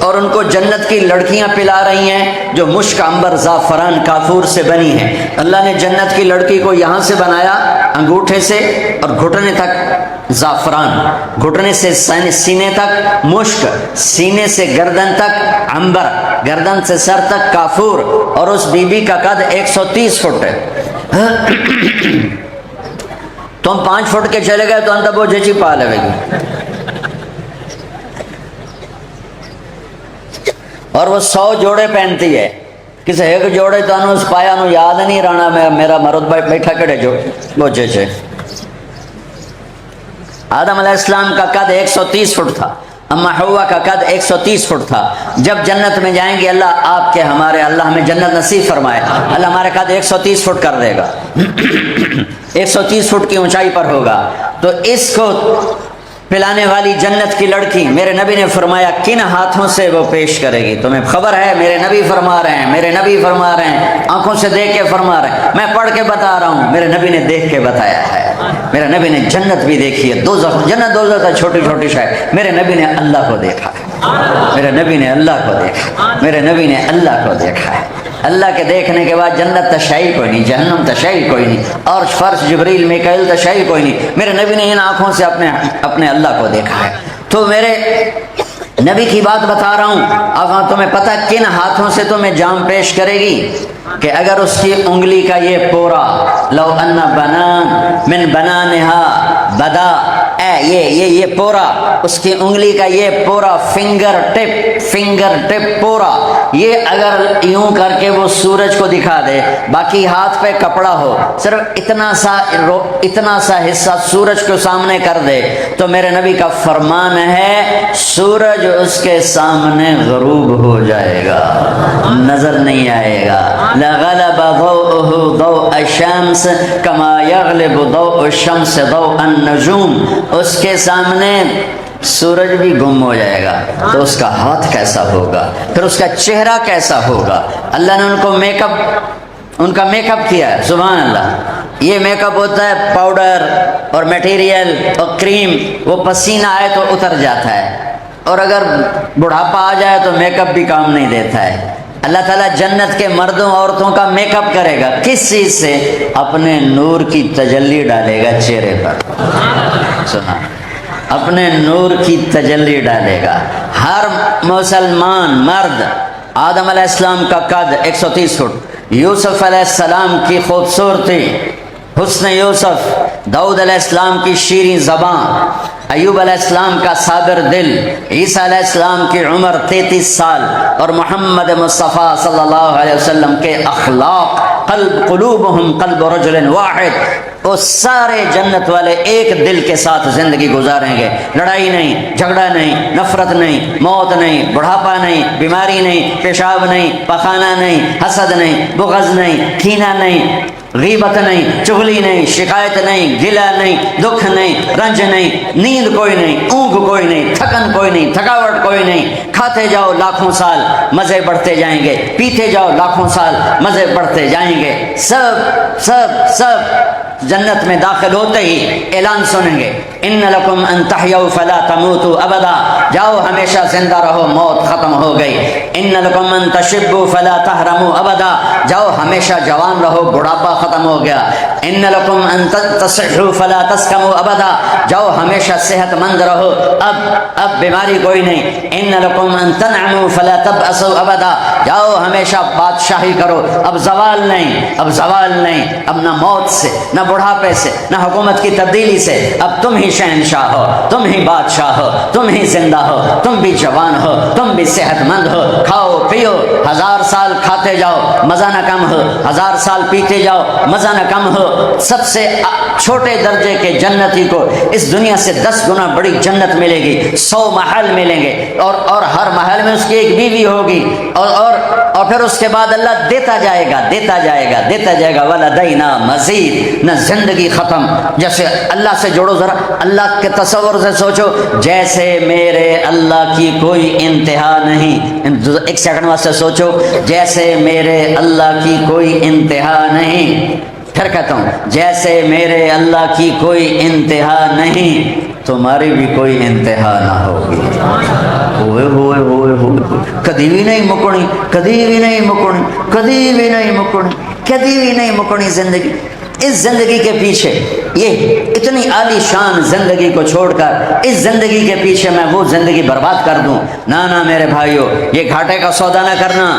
اور ان کو جنت کی لڑکیاں پلا رہی ہیں جو مشک عنبر زعفران کافور سے بنی ہیں۔ اللہ نے جنت کی لڑکی کو یہاں سے بنایا انگوٹھے سے اور گھٹنے تک زعفران، گھٹنے سے سینے تک مشک، سینے سے گردن تک عنبر، گردن سے سر تک کافور، اور اس بی بی کا قد 130 فٹ ہے۔ تم 5 فٹ کے چلے گئے تو انت وہ جچی پا لے گی، اور وہ 100 جوڑے پہنتی ہے، کسی ایک جوڑے تو انہوں اس پایا انہوں یاد نہیں رہنا میرا مرد بیٹھا کڑے جو وہ جچے۔ آدم علیہ السلام کا قد 130 فٹ تھا، اما حوا کا قد 130 فٹ تھا۔ جب جنت میں جائیں گے اللہ آپ کے ہمارے اللہ ہمیں جنت نصیب فرمائے، اللہ ہمارے قد 130 فٹ کر دے گا 130 فٹ کی اونچائی پر ہوگا۔ تو اس کو پلانے والی جنت کی لڑکی میرے نبی نے فرمایا کن ہاتھوں سے وہ پیش کرے گی؟ تمہیں خبر ہے؟ میرے نبی فرما رہے ہیں، میرے نبی فرما رہے ہیں، آنکھوں سے دیکھ کے فرما رہے ہیں، میں پڑھ کے بتا رہا ہوں، میرے نبی نے دیکھ کے بتایا ہے۔ میرے نبی نے جنت بھی دیکھی ہے، دوزخ، جنت دوزخ کا چھوٹی چھوٹی شے، میرے نبی نے اللہ کو دیکھا ہے، میرے نبی نے اللہ کو دیکھا، میرے نبی نے اللہ کو دیکھا ہے۔ اللہ کے دیکھنے کے بعد جنت تشائی کوئی نہیں، جہنم تشائی کوئی نہیں، اور فرش جبریل میکائیل تشائی کوئی نہیں، میرے نبی نے ان آنکھوں سے اپنے اللہ کو دیکھا ہے۔ تو میرے نبی کی بات بتا رہا ہوں، اب تمہیں پتہ کن ہاتھوں سے تمہیں جام پیش کرے گی کہ اگر اس کی انگلی کا یہ پورا لو ان بنان من بنانہا بدا یہ پورا، اس کی انگلی کا یہ پورا فنگر ٹپ پورا، یہ اگر یوں کر کے وہ سورج کو دکھا دے، باقی ہاتھ پہ کپڑا ہو، صرف اتنا سا حصہ سورج کو سامنے کر دے، تو میرے نبی کا فرمان ہے سورج اس کے سامنے غروب ہو جائے گا، نظر نہیں آئے گا۔ لغلب ضوءه ضوء الشمس كما يغلب ضوء الشمس ضوء النجوم، اس کے سامنے سورج بھی گم ہو جائے گا، تو اس کا ہاتھ کیسا ہوگا، پھر اس کا چہرہ کیسا ہوگا۔ اللہ نے ان کا میک اپ کیا ہے، سبحان اللہ۔ یہ میک اپ ہوتا ہے پاؤڈر اور میٹیریل اور کریم، وہ پسینہ آئے تو اتر جاتا ہے، اور اگر بڑھاپا آ جائے تو میک اپ بھی کام نہیں دیتا ہے۔ اللہ تعالیٰ جنت کے مردوں عورتوں کا میک اپ کرے گا، کس چیز سے؟ اپنے نور کی تجلی ڈالے گا چہرے پر، سنا، اپنے نور کی تجلی ڈالے گا۔ ہر مسلمان مرد، آدم علیہ السلام کا قد 130 فٹ، یوسف علیہ السلام کی خوبصورتی، حسن یوسف، داؤد علیہ السلام کی شیریں زبان، ایوب علیہ السلام کا صابر دل، عیسیٰ علیہ السلام کی عمر 33 سال، اور محمد مصطفیٰ صلی اللہ علیہ وسلم کے اخلاق، قلوبہم قلب رجل واحد، وہ سارے جنت والے ایک دل کے ساتھ زندگی گزاریں گے، لڑائی نہیں، جھگڑا نہیں، نفرت نہیں، موت نہیں، بڑھاپا نہیں، بیماری نہیں، پیشاب نہیں، پخانہ نہیں، حسد نہیں، بغض نہیں، کینہ نہیں، غیبت نہیں، چغلی نہیں، شکایت نہیں، گلہ نہیں، دکھ نہیں، رنج نہیں، نیند کوئی نہیں، اونگ کوئی نہیں، تھکن کوئی نہیں، تھکاوٹ کوئی نہیں، کھاتے جاؤ لاکھوں سال مزے بڑھتے جائیں گے، پیتے جاؤ لاکھوں سال مزے بڑھتے جائیں گے۔ سب جنت میں داخل ہوتے ہی اعلان سنیں گے، ان لکم ان تحیوا فلا تموتوا ابدا، جاؤ ہمیشہ زندہ رہو، موت ختم ہو گئی۔ ان لکم ان تشبوا فلا تحرموا ابدا، جاؤ ہمیشہ جوان رہو، بڑھاپا ختم ہو گیا۔ ان لکم ان تصحوا فلا تسقموا ابدا، جاؤ ہمیشہ صحت مند رہو، اب بیماری کوئی نہیں۔ ان لکم ان تنعموا فلا تبأسوا ابدا، جاؤ ہمیشہ بادشاہی کرو، اب زوال نہیں، اب زوال نہیں، اب نہ موت سے، نہ بڑھاپے سے، نہ حکومت کی تبدیلی سے، اب تم ہی شہنشاہ ہو، تم ہی بادشاہ ہو، تم ہی زندہ ہو، تم بھی جوان ہو، تم بھی صحت مند ہو، کھاؤ پیو، 1000 سال کھاتے جاؤ مزہ نہ کم ہو، 1000 سال پیتے جاؤ مزہ نہ کم ہو۔ سب سے چھوٹے درجے کے جنتی کو اس دنیا سے 10 گنا بڑی جنت ملے گی، 100 محل ملیں گے، اور ہر محل میں اس کی ایک بیوی ہوگی، اور پھر اس کے بعد اللہ دیتا جائے گا ولدینا مزید، نہ زندگی ختم۔ جیسے اللہ سے جوڑو، ذرا اللہ کے تصور سے سوچو، جیسے میرے اللہ کی کوئی انتہا نہیں، 1 سیکنڈ واسطے سوچو، جیسے میرے اللہ کی کوئی انتہا نہیں۔ پھر کہتا ہوں، جیسے میرے اللہ کی کوئی انتہا نہیں، تمہاری بھی کوئی انتہا نہ ہوگی۔ ہوئے ہوئے ہوئے ہوئے، کدی بھی نہیں مکڑی، کدی بھی نہیں مکڑی، کدی بھی نہیں مکڑی، کدی بھی نہیں مکڑی زندگی۔ اس زندگی کے پیچھے، یہ اتنی عالی شان زندگی کو چھوڑ کر اس زندگی کے پیچھے میں وہ زندگی برباد کر دوں، نہ میرے بھائیو، یہ گھاٹے کا سودا نہ کرنا،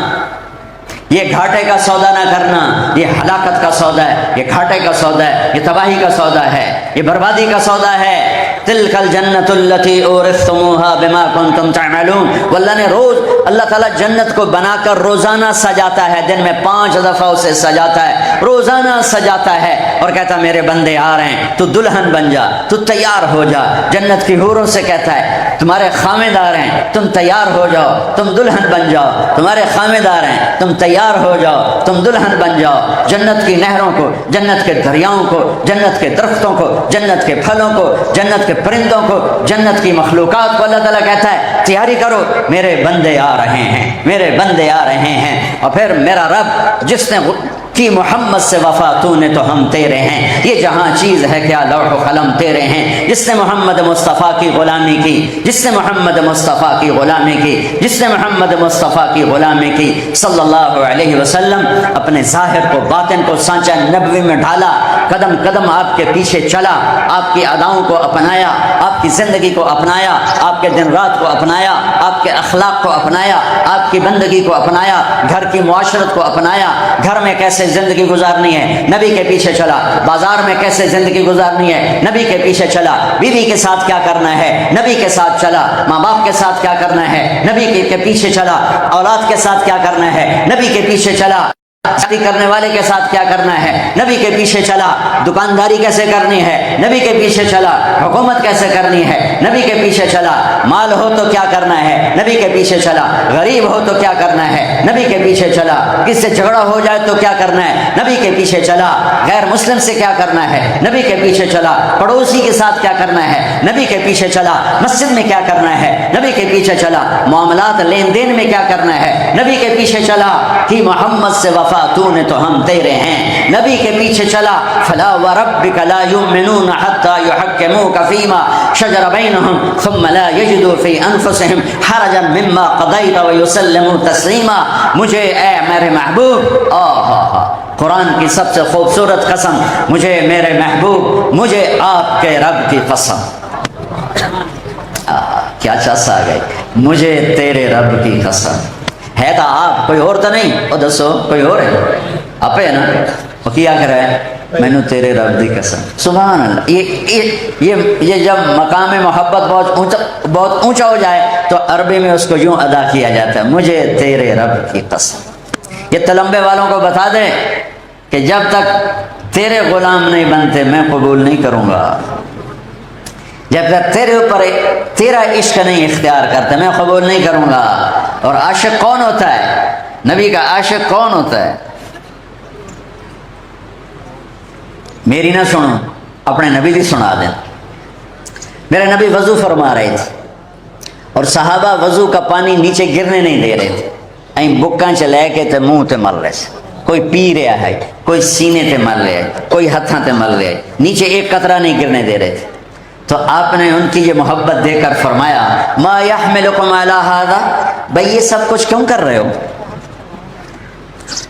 یہ گھاٹے کا سودا نہ کرنا، یہ ہلاکت کا سودا ہے، یہ گھاٹے کا سودا ہے، یہ تباہی کا سودا ہے، یہ بربادی کا سودا ہے۔ تلک الجنت التی اورثتموها بما کنتم تعملون، واللہ نے روز اللہ اللہ تعالیٰ جنت کو بنا کر روزانہ سجاتا ہے، دن میں 5 دفعہ اسے سجاتا ہے، روزانہ سجاتا ہے اور کہتا ہے میرے بندے آ رہے ہیں، تو دلہن بن جا، تو تیار ہو جا۔ جنت کی حوروں سے کہتا ہے تمہارے خامد آ رہے ہیں، تم تیار ہو جاؤ، تم دلہن بن جاؤ۔ تمہارے خامد آ رہے ہیں، تم تیار ہو جاؤ، تم دلہن بن جاؤ۔ جنت کی نہروں کو، جنت کے دریاؤں کو، جنت کے درختوں کو، جنت کے پھلوں کو، جنت کے پرندوں کو، جنت کی مخلوقات کو اللہ تعالیٰ کہتا ہے تیاری کرو، میرے بندے آ رہے ہیں، میرے بندے آ رہے ہیں۔ اور پھر میرا رب جس نے کی محمد سے وفا تو نے تو ہم تیرے ہیں، یہ جہاں چیز ہے کیا لوح و قلم تیرے ہیں۔ جس نے محمد مصطفیٰ کی غلامی کی، جس نے محمد مصطفیٰ کی غلامی کی، جس نے محمد مصطفیٰ کی غلامی کی صلی اللہ علیہ وسلم، اپنے ظاہر کو باطن کو سانچہ نبوی میں ڈالا، قدم قدم آپ کے پیچھے چلا، آپ کی اداؤں کو اپنایا، آپ کی زندگی کو اپنایا، آپ کے دن رات کو اپنایا، آپ کے اخلاق کو اپنایا، آپ کی بندگی کو اپنایا، گھر کی معاشرت کو اپنایا، گھر میں کیسے زندگی گزارنی ہے نبی کے پیچھے چلا، بازار میں کیسے زندگی گزارنی ہے نبی کے پیچھے چلا، بیوی کے ساتھ کیا کرنا ہے نبی کے ساتھ چلا، ماں باپ کے ساتھ کیا کرنا ہے نبی کے پیچھے چلا، اولاد کے ساتھ کیا کرنا ہے نبی کے پیچھے چلا، شادی کرنے والے کے ساتھ کیا کرنا ہے نبی کے پیچھے چلا، دکانداری کیسے کرنی ہے نبی کے پیچھے چلا، حکومت کیسے کرنی ہے نبی کے پیچھے چلا، مال ہو تو کیا کرنا ہے نبی کے پیچھے چلا، غریب ہو تو کیا کرنا ہے نبی کے پیچھے چلا، کس سے جھگڑا ہو جائے تو کیا کرنا ہے نبی کے پیچھے چلا، غیر مسلم سے کیا کرنا ہے نبی کے پیچھے چلا، پڑوسی کے ساتھ کیا کرنا ہے نبی کے پیچھے چلا، مسجد میں کیا کرنا ہے نبی کے پیچھے چلا، معاملات لین دین میں کیا کرنا ہے نبی کے پیچھے چلا، کہ محمد سے وفا تو نے تو ہم تیرے ہیں، نبی کے پیچھے چلا۔ فلا وربک لا یؤمنون حتی یحکموک فیما شجر بینہم ثم لا یجدوا فی انفسہم حرجا مما قضیت ویسلموا تسلیما۔ مجھے اے میرے محبوب، قرآن کی سب سے خوبصورت قسم، مجھے میرے محبوب، مجھے آپ کے رب کی قسم، کیا چس آ گئی، مجھے تیرے رب کی قسم ہے تو آپ کوئی اور تو نہیں، وہ دسو کوئی اور ہے آپ ہے نا، وہ کیا کر رہا ہے مینو تیرے رب دی قسم۔ سبحان اللہ، یہ جب مقام محبت بہت اونچا ہو جائے تو عربی میں اس کو یوں ادا کیا جاتا ہے، مجھے تیرے رب کی قسم۔ یہ تلمبے والوں کو بتا دیں کہ جب تک تیرے غلام نہیں بنتے میں قبول نہیں کروں گا، جب تک تیرے اوپر تیرا عشق نہیں اختیار کرتے میں قبول نہیں کروں گا۔ اور عاشق کون ہوتا ہے؟ نبی کا عاشق کون ہوتا ہے؟ میری نہ سنو، اپنے نبی دی سنا دیں۔ میرے نبی وضو فرما رہے تھے اور صحابہ وضو کا پانی نیچے گرنے نہیں دے رہے تھے، این بکاں چ لے کے تے منہ تے مل رہے تھے، کوئی پی رہا ہے، کوئی سینے تے مل رہا ہے، کوئی ہتھاں تے مل رہا ہے، نیچے ایک قطرہ نہیں گرنے دے رہے تھے۔ تو آپ نے ان کی یہ محبت دے کر فرمایا ما یحملکم علی ھذا، بھئی یہ سب کچھ کیوں کر رہے ہو؟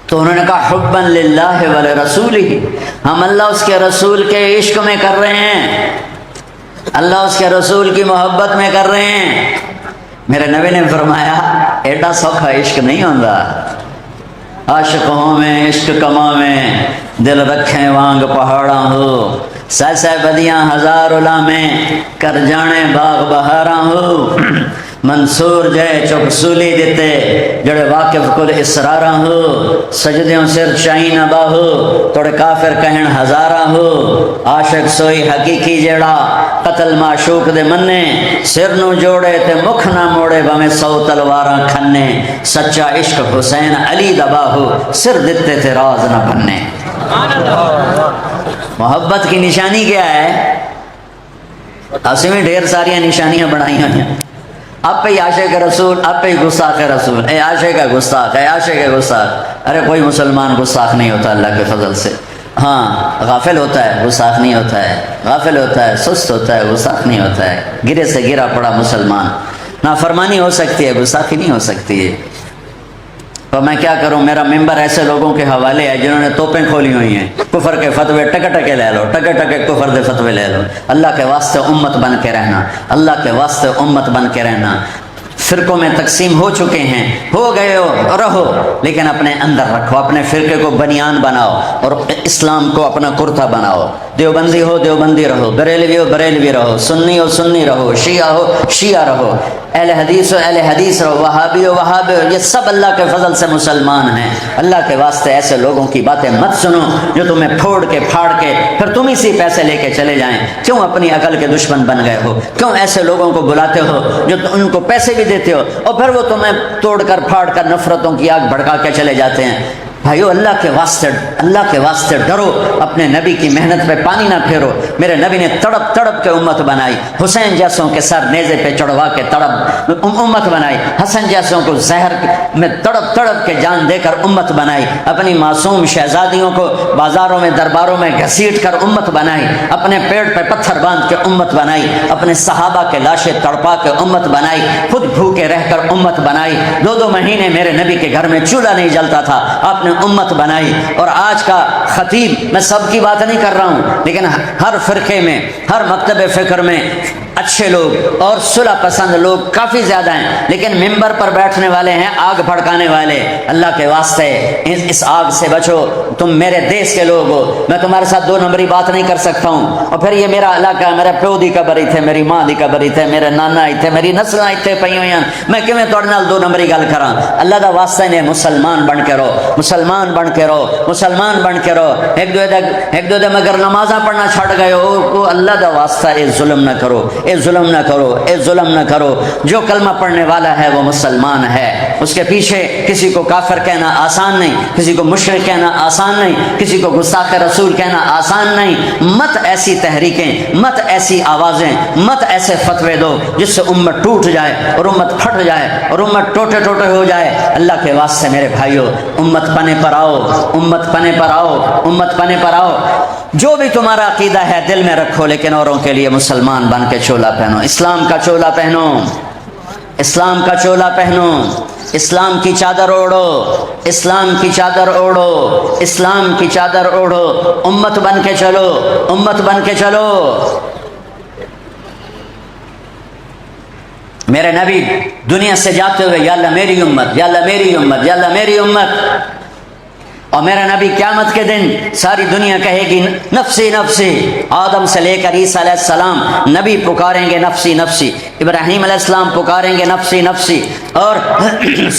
تو انہوں نے کہا حبا للہ ولرسولہ، ہم اللہ اس کے رسول کے عشق میں کر رہے ہیں، اللہ اس کے رسول کی محبت میں کر رہے ہیں۔ میرے نبی نے فرمایا ایڈا سوکھا عشق نہیں ہوتا، عاشقوں میں عشق کما میں دل رکھیں وانگ پہاڑاں ہو، سہ سہ بدیاں ہزار علامیں کر جانے باغ بہاراں ہو، منصور جے چپ سولی دیتے جڑے واقف کل اسراراں ہو، سجدیوں سر چاہین باہو توڑے کافر کہن ہزاراں ہو، عاشق سوئی حقیقی جڑا قتل معشوق دے مننے، سر نو جوڑے تے مکھ نہ موڑے بمیں 100 تلواراں کھنے، سچا عشق حسین علی دباہو سر دیتے تھے راز نہ بننے۔ محبت کی نشانی کیا ہے؟ اسی میں ڈھیر ساریاں نشانیاں بڑھائی ہوئی ہیں، اب پہ عاشق رسول، اب پہ گستاخ رسول، اے عاشق گستاخ، اے عاشق گستاخ۔ ارے کوئی مسلمان گستاخ نہیں ہوتا اللہ کے فضل سے، ہاں غافل ہوتا ہے گستاخ نہیں ہوتا ہے، غافل ہوتا ہے سست ہوتا ہے گستاخ نہیں ہوتا ہے، گرے سے گرا پڑا مسلمان، نافرمانی ہو سکتی ہے گستاخی نہیں ہو سکتی ہے۔ تو میں کیا کروں، میرا ممبر ایسے لوگوں کے حوالے ہے جنہوں نے توپیں کھولی ہوئی ہیں، کفر کے فتوے ٹکے ٹکے لے لو، ٹکے ٹکے کفر دے فتوے لے لو۔ اللہ کے واسطے امت بن کے رہنا، اللہ کے واسطے امت بن کے رہنا۔ فرقوں میں تقسیم ہو چکے ہیں، ہو گئے ہو رہو، لیکن اپنے اندر رکھو، اپنے فرقے کو بنیان بناؤ اور اسلام کو اپنا کرتا بناؤ۔ دیوبندی ہو دیوبندی رہو، بریلوی ہو بریلوی رہو، سنی ہو سنی رہو، شیعہ ہو شیعہ رہو۔ اہل حدیث ہو اہل حدیث رہو، وہابی ہو وہابی ہو، یہ سب اللہ کے فضل سے مسلمان ہیں۔ اللہ کے واسطے ایسے لوگوں کی باتیں مت سنو جو تمہیں پھوڑ کے پھاڑ کے پھر تم اسی پیسے لے کے چلے جائیں۔ کیوں اپنی عقل کے دشمن بن گئے ہو؟ کیوں ایسے لوگوں کو بلاتے ہو جو ان کو پیسے بھی دیتے ہو اور پھر وہ تمہیں توڑ کر پھاڑ کر نفرتوں کی آگ بھڑکا کے چلے جاتے ہیں؟ بھائیو، اللہ کے واسطے ڈرو، اپنے نبی کی محنت پہ پانی نہ پھیرو۔ میرے نبی نے تڑپ تڑپ کے امت بنائی، حسین جیسوں کے سر نیزے پہ چڑھوا کے تڑپ امت بنائی، حسن جیسوں کو زہر میں تڑپ تڑپ کے جان دے کر امت بنائی، اپنی معصوم شہزادیوں کو بازاروں میں درباروں میں گھسیٹ کر امت بنائی، اپنے پیٹ پہ پتھر باندھ کے امت بنائی، اپنے صحابہ کے لاشیں تڑپا کے امت بنائی، خود بھوکے رہ کر امت بنائی۔ 2 مہینے میرے نبی کے گھر میں چولہا نہیں جلتا تھا، آپ نے امت بنائی۔ اور آج کا خطیب، میں سب کی بات نہیں کر رہا ہوں، لیکن ہر فرقے میں، ہر مکتب فکر میں اچھے لوگ اور صلح پسند لوگ کافی زیادہ ہیں، لیکن ممبر پر بیٹھنے والے ہیں آگ بھڑکانے والے۔ اللہ کے واسطے اس آگ سے بچو۔ تم میرے دیش کے لوگ ہو، میں تمہارے ساتھ 2 نمبری بات نہیں کر سکتا ہوں۔ اور پھر یہ میرا علاقہ ہے، میرے پیو دی قبر تھے، میری ماں دی قبر تھے، میرے نانا تھے، میری نسل اتنے پی ہوئی ہیں، میں کیویں تھوڑے نال 2 نمبری گل کراں؟ اللہ دا واسطہ نے مسلمان بن کے رہو، مسلمان بن کے رہو، مسلمان بن کے رہو۔ ایک دو دے مگر نمازاں پڑھنا چھڑ گئے ہو، اللہ دا واسطہ اے ظلم نہ کرو، اے ظلم نہ کرو، اے ظلم نہ کرو۔ جو کلمہ پڑھنے والا ہے وہ مسلمان ہے، اس کے پیچھے کسی کو کافر کہنا آسان نہیں، کسی کو مشرک کہنا آسان نہیں، کسی کو گستاخ رسول کہنا آسان نہیں۔ مت ایسی تحریکیں، مت ایسی آوازیں، مت ایسے فتوے دو جس سے امت ٹوٹ جائے اور امت پھٹ جائے اور امت ٹوٹے ٹوٹے ہو جائے۔ اللہ کے واسطے میرے بھائیو، امت پنے پر آؤ، امت پنے پر آؤ، امت پنے پر آؤ۔ جو بھی تمہارا عقیدہ ہے دل میں رکھو، لیکن اوروں کے لیے مسلمان بن کے چولا پہنو، اسلام کا چولا پہنو، اسلام کا چولا پہنو، اسلام کی چادر اوڑھو، اسلام کی چادر اوڑھو، اسلام کی چادر اوڑھو، امت بن کے چلو، امت بن کے چلو۔ میرے نبی دنیا سے جاتے ہوئے یا اللہ میری امت، یا اللہ میری امت، یا اللہ میری امت۔ اور میرا نبی قیامت کے دن ساری دنیا کہے گی نفسی نفسی۔ آدم سے لے کر عیسیٰ علیہ السلام نبی پکاریں گے نفسی نفسی، ابراہیم علیہ السلام پکاریں گے نفسی نفسی، اور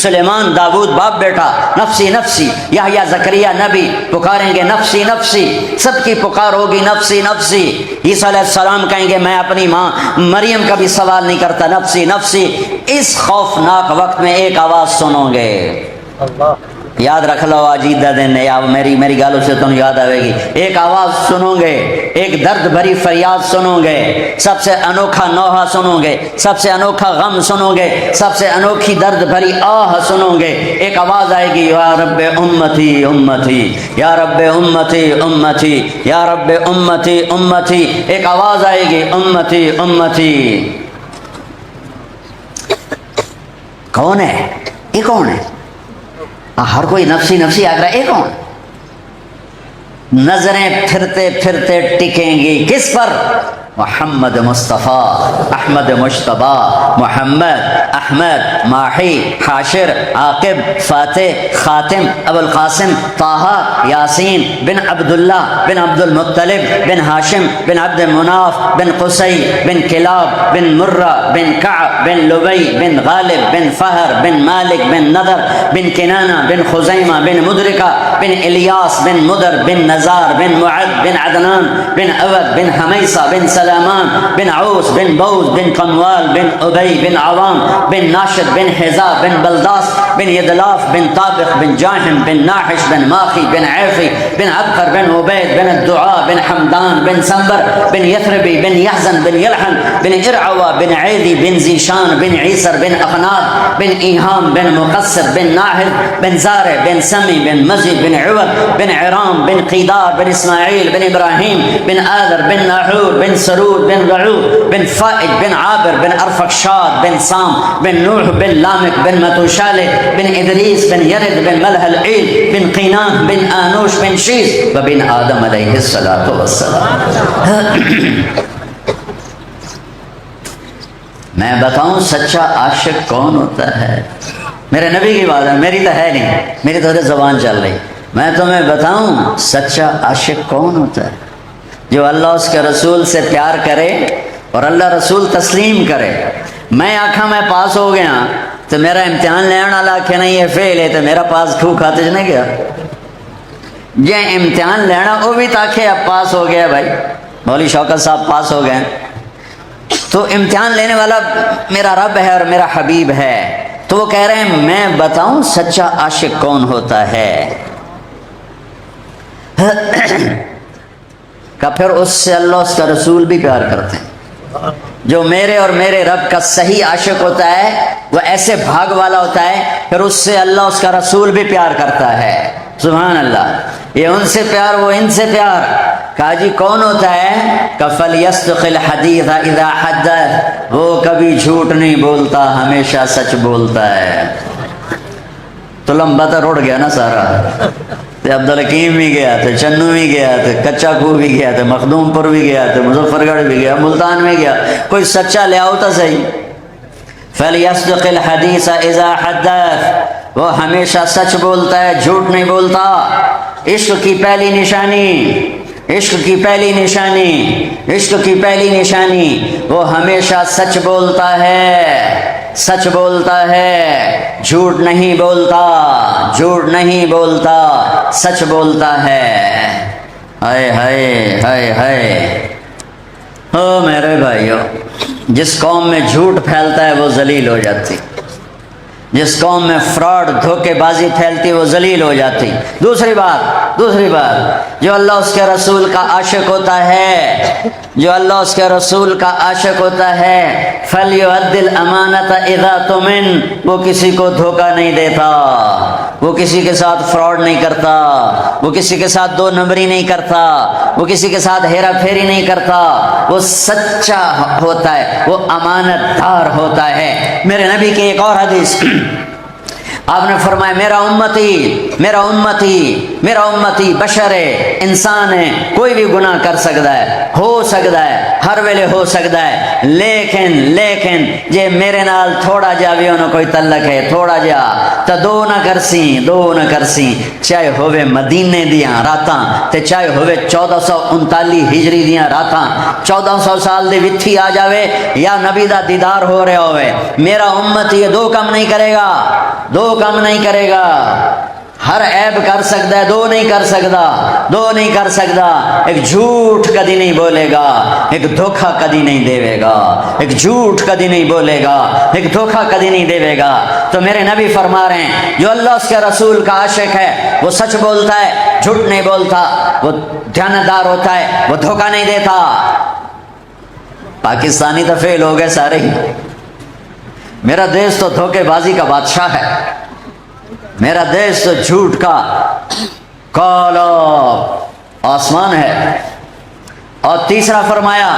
سلیمان داؤد باپ بیٹا نفسی نفسی، یحییٰ زکریا نبی پکاریں گے نفسی نفسی، سب کی پکار ہوگی نفسی نفسی۔ عیسیٰ علیہ السلام کہیں گے میں اپنی ماں مریم کا بھی سوال نہیں کرتا، نفسی نفسی۔ اس خوفناک وقت میں ایک آواز سنو گے، یاد رکھ لو آجیدہ دن، یا میری گالوں سے تم یاد آئے گی۔ ایک آواز سنو گے، ایک درد بھری فریاد سنو گے، سب سے انوکھا نوحہ سنو گے، سب سے انوکھا غم سنو گے، سب سے انوکھی درد بھری آہ سنو گے۔ ایک آواز آئے گی، یا رب امتی امتی، یا رب امتی امتی، یا رب امتی امتی۔ ایک آواز آئے گی، امتی امتی۔ کون ہے یہ؟ کون ہے؟ ہر کوئی نفسی نفسی آگ رہا ہے، یہ کون؟ نظریں پھرتے پھرتے ٹکیں گی کس پر؟ محمد مصطفیٰ، احمد مجتبی، محمد، احمد، ماحی، حاشر، عاقب، فاتح، خاتم، ابو القاسم، طہ، یاسین، بن عبداللہ، بن عبد المطلب، بن ہاشم، بن عبد مناف، بن قصی، بن کلاب، بن مرہ، بن کعب، بن لبی، بن غالب، بن فہر، بن مالک، بن نضر، بن کنانہ، بن خزیمہ، بن مدرکہ، بن الیاس، بن مدر، بن نزار، بن معد، بن عدنان، بن عبد، بن حمیصہ، بن سلامان، بن عوس، بن بوز، بن قنوال، بن ابی، بن عوام، بن ناشد، بن حزا، بن بلداس، بن یدلاف، بن طابق، بن جاہم، بن ناحش، بن ماخی، بن عیفی، بن عبقر، بن عبید، بن الدعاء، بن حمدان، بن سنبر، بن یثربی، بن یحزن، بن یلحن، بن ارعوہ، بن عیدی، بن زیشان، بن عیسر، بن اخناد، بن ایہام، بن مقصر، بن ناحل، بن زارع، بن سمی، بن مزید، بن عوض، بن عرام، بن قیدار، بن اسماعیل، بن ابراہیم، بن آذر، بن ناحور، بن سرود، بن رعو، بن فائد، بن عابر، بن ارفقشاد، بن سام، بن نوح، بن لامک، بن متوشالح، بن ادریس، بن یرد، بن ملح العیل، بن قینان، بن آنوش، بن شیز، وبن آدم علیہ الصلاۃ والسلام۔ میں بتاؤں سچا عاشق کون ہوتا ہے؟ میرے نبی کی بات ہے، میری تو ہے نہیں، میری تو زبان چل رہی۔ میں تمہیں بتاؤں سچا عاشق کون ہوتا ہے؟ جو اللہ اس کے رسول سے پیار کرے اور اللہ رسول تسلیم کرے، میں آکھا میں پاس ہو گیا تو میرا امتحان لینے والا کہ نہیں یہ فیل ہے تو میرا پاس کھو کھاتے نہیں گیا. جے امتحان لینا وہ بھی تاکہ اب پاس ہو گیا بھائی، مولوی شوکت صاحب پاس ہو گئے، تو امتحان لینے والا میرا رب ہے اور میرا حبیب ہے. تو وہ کہہ رہے ہیں میں بتاؤں سچا عاشق کون ہوتا ہے؟ کہ پھر اس سے اللہ اس کا رسول بھی پیار کرتے ہیں. جو میرے اور میرے رب کا صحیح عاشق ہوتا ہے وہ ایسے بھاگ والا ہوتا ہے، پھر اس سے اللہ اس کا رسول بھی پیار کرتا ہے. سبحان اللہ. یہ ان سے پیار وہ ان سے پیار. کہا جی کون ہوتا ہے؟ کہ فَلْيَصْدِقِ الْحَدِيثَ إِذَا حَدَّثَ، وہ کبھی جھوٹ نہیں بولتا، ہمیشہ سچ بولتا ہے. تو لمبا تو روڑ گیا نا سارا. عبدالحکیم بھی گیا تھا، چنو بھی گیا تھا، کچا کو بھی گیا تھا، مخدوم پور بھی گیا تھا، مظفر گڑھ بھی گیا، ملتان بھی گیا. کوئی سچا لے آؤ تو صحیح. فَلْيَصْدِقِ الْحَدِيثَ إِذَا حَدَّثَ، وہ ہمیشہ سچ بولتا ہے، جھوٹ نہیں بولتا. عشق کی پہلی نشانی، عشق کی پہلی نشانی، عشق کی پہلی نشانی، وہ ہمیشہ سچ بولتا ہے، سچ بولتا ہے، جھوٹ نہیں بولتا، جھوٹ نہیں بولتا، سچ بولتا ہے. ہائے ہائے ہائے ہائے. او میرے بھائیو، جس قوم میں جھوٹ پھیلتا ہے وہ ذلیل ہو جاتی، جس قوم میں فراڈ دھوکے بازی پھیلتی وہ ذلیل ہو جاتی. دوسری بات جو اللہ اس کے رسول کا عاشق ہوتا ہے، جو اللہ اس کے رسول کا عاشق ہوتا ہے، فَلْيُؤَدِّ الْأَمَانَةَ إِذَا تُؤْمِنَ، وہ کسی کو دھوکہ نہیں دیتا، وہ کسی کے ساتھ فراڈ نہیں کرتا، وہ کسی کے ساتھ دو نمبری نہیں کرتا، وہ کسی کے ساتھ ہیرا پھیری نہیں کرتا، وہ سچا ہوتا ہے، وہ امانت دار ہوتا ہے. میرے نبی کی ایک اور حدیث، آپ نے فرمایا میرا امتی، میرا امتی، میرا امتی بشر ہے، انسان ہے، کوئی بھی گناہ کر سکتا ہے، ہو سکتا ہے، ہر ویلے ہو سکتا ہے، لیکن جے میرے نال تھوڑا جا بھی انہوں کوئی تعلق ہے، تھوڑا جا تو دو نہ کرسیں، چاہے ہوئے مدینے دیاں راتاں تے چاہے ہوئے 1439 ہجری دیاں راتاں، 1400 سال دے وتھی آ جاوے یا نبی دا دیدار ہو رہا ہوئے، میرا امت یہ دو کم نہیں کرے گا، دو کم نہیں کرے گا. ہر عیب کر سکتا ہے، دو نہیں کر سکتا، دو نہیں کر سکتا. ایک جھوٹ کدی نہیں بولے گا، ایک دھوکہ کدی نہیں دے گا، ایک جھوٹ کدی نہیں بولے گا، ایک دھوکہ کدی نہیں دے گا. تو میرے نبی فرما رہے ہیں جو اللہ اس کے رسول کا عاشق ہے وہ سچ بولتا ہے، جھوٹ نہیں بولتا، وہ دیانتدار ہوتا ہے، وہ دھوکہ نہیں دیتا. پاکستانی تو فیل ہو گئے سارے ہی. میرا دیش تو دھوکے بازی کا بادشاہ ہے، میرا دیش تو جھوٹ کا کالا آسمان ہے. اور تیسرا فرمایا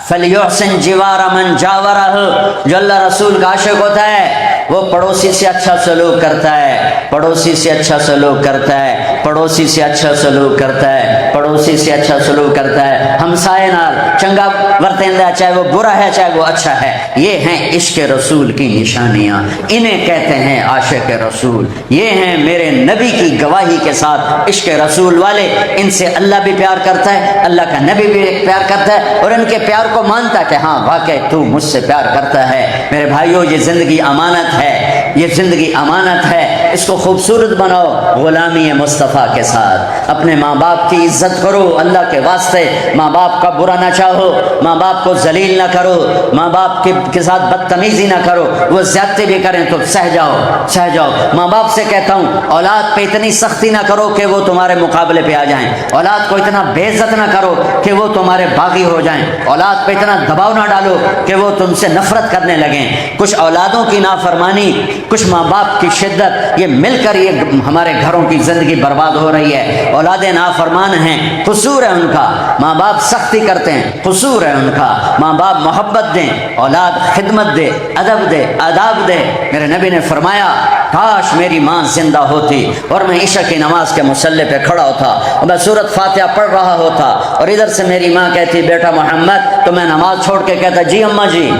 فَلْيُحْسِنْ جِوَارَ مَنْ جَاوَرَهُ، جو اللہ رسول کا عاشق ہوتا ہے وہ پڑوسی سے اچھا سلوک کرتا ہے، پڑوسی سے اچھا سلوک کرتا ہے، پڑوسی سے اچھا سلوک کرتا ہے، پڑوسی سے اچھا سلوک کرتا ہے، ہمسائے نال چنگا ورتیندا ہے، چاہے وہ برا ہے چاہے وہ اچھا ہے. یہ ہیں عشق رسول کی نشانیاں، انہیں کہتے ہیں عاشق رسول. یہ ہیں میرے نبی کی گواہی کے ساتھ عشق رسول والے. ان سے اللہ بھی پیار کرتا ہے، اللہ کا نبی بھی پیار کرتا ہے، اور ان کے پیار کو مانتا ہے کہ ہاں واقعی تو مجھ سے پیار کرتا ہے. میرے بھائیوں یہ زندگی امانت ہے، یہ زندگی امانت ہے، اس کو خوبصورت بناؤ غلامی مصطفیٰ کے ساتھ. اپنے ماں باپ کی عزت کرو اللہ کے واسطے، ماں باپ کا برا نہ چاہو، ماں باپ کو ذلیل نہ کرو، ماں باپ کے ساتھ بدتمیزی نہ کرو، وہ زیادتی بھی کریں تو سہ جاؤ. ماں باپ سے کہتا ہوں اولاد پہ اتنی سختی نہ کرو کہ وہ تمہارے مقابلے پہ آ جائیں، اولاد کو اتنا بے عزت نہ کرو کہ وہ تمہارے باغی ہو جائیں، اولاد پہ اتنا دباؤ نہ ڈالو کہ وہ تم سے نفرت کرنے لگیں. کچھ اولادوں کی نافرمانی، کچھ ماں باپ کی شدت، یہ مل کر یہ ہمارے گھروں کی زندگی برباد ہو رہی ہے. اولادیں نافرمان ہیں، قصور ہے ان کا، ماں باپ سختی کرتے ہیں، قصور ہے ان کا. ماں باپ محبت دیں، اولاد خدمت دے، ادب دے، آداب دے. میرے نبی نے فرمایا کاش میری ماں زندہ ہوتی اور میں عشاء کی نماز کے مصلی پہ کھڑا ہوتا اور میں سورۃ فاتحہ پڑھ رہا ہوتا اور ادھر سے میری ماں کہتی بیٹا محمد، تو میں نماز چھوڑ کے کہتا جی اماں جی.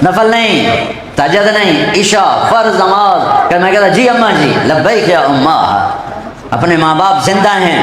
نفل نہیں، تہجد نہیں، عشاء فرض نماز کہ میں کہتا جی اماں جی لبیک یا اماں. اپنے ماں باپ زندہ ہیں،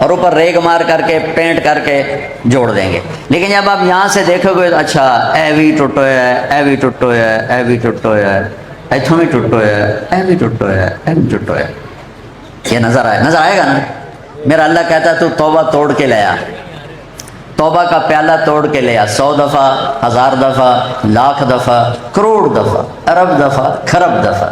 اور اوپر ریگ مار کر کے پینٹ کر کے جوڑ دیں گے. لیکن جب آپ یہاں سے دیکھو گے اچھا اے بھی ٹوٹو ہے, اے بھی ٹوٹو ہے, اے بھی ٹوٹو ہے, ایتھوں بھی ٹوٹو ہے, اے بھی ٹوٹو ہے, اے بھی ٹوٹو ہے. یہ نظر آئے گا نا. میرا اللہ کہتا ہے تو توبہ توڑ کے لیا, توبہ کا پیالہ توڑ کے لیا, 100 دفعہ, 1000 دفعہ, لاکھ دفعہ, کروڑ دفعہ, ارب دفعہ, کھرب دفعہ.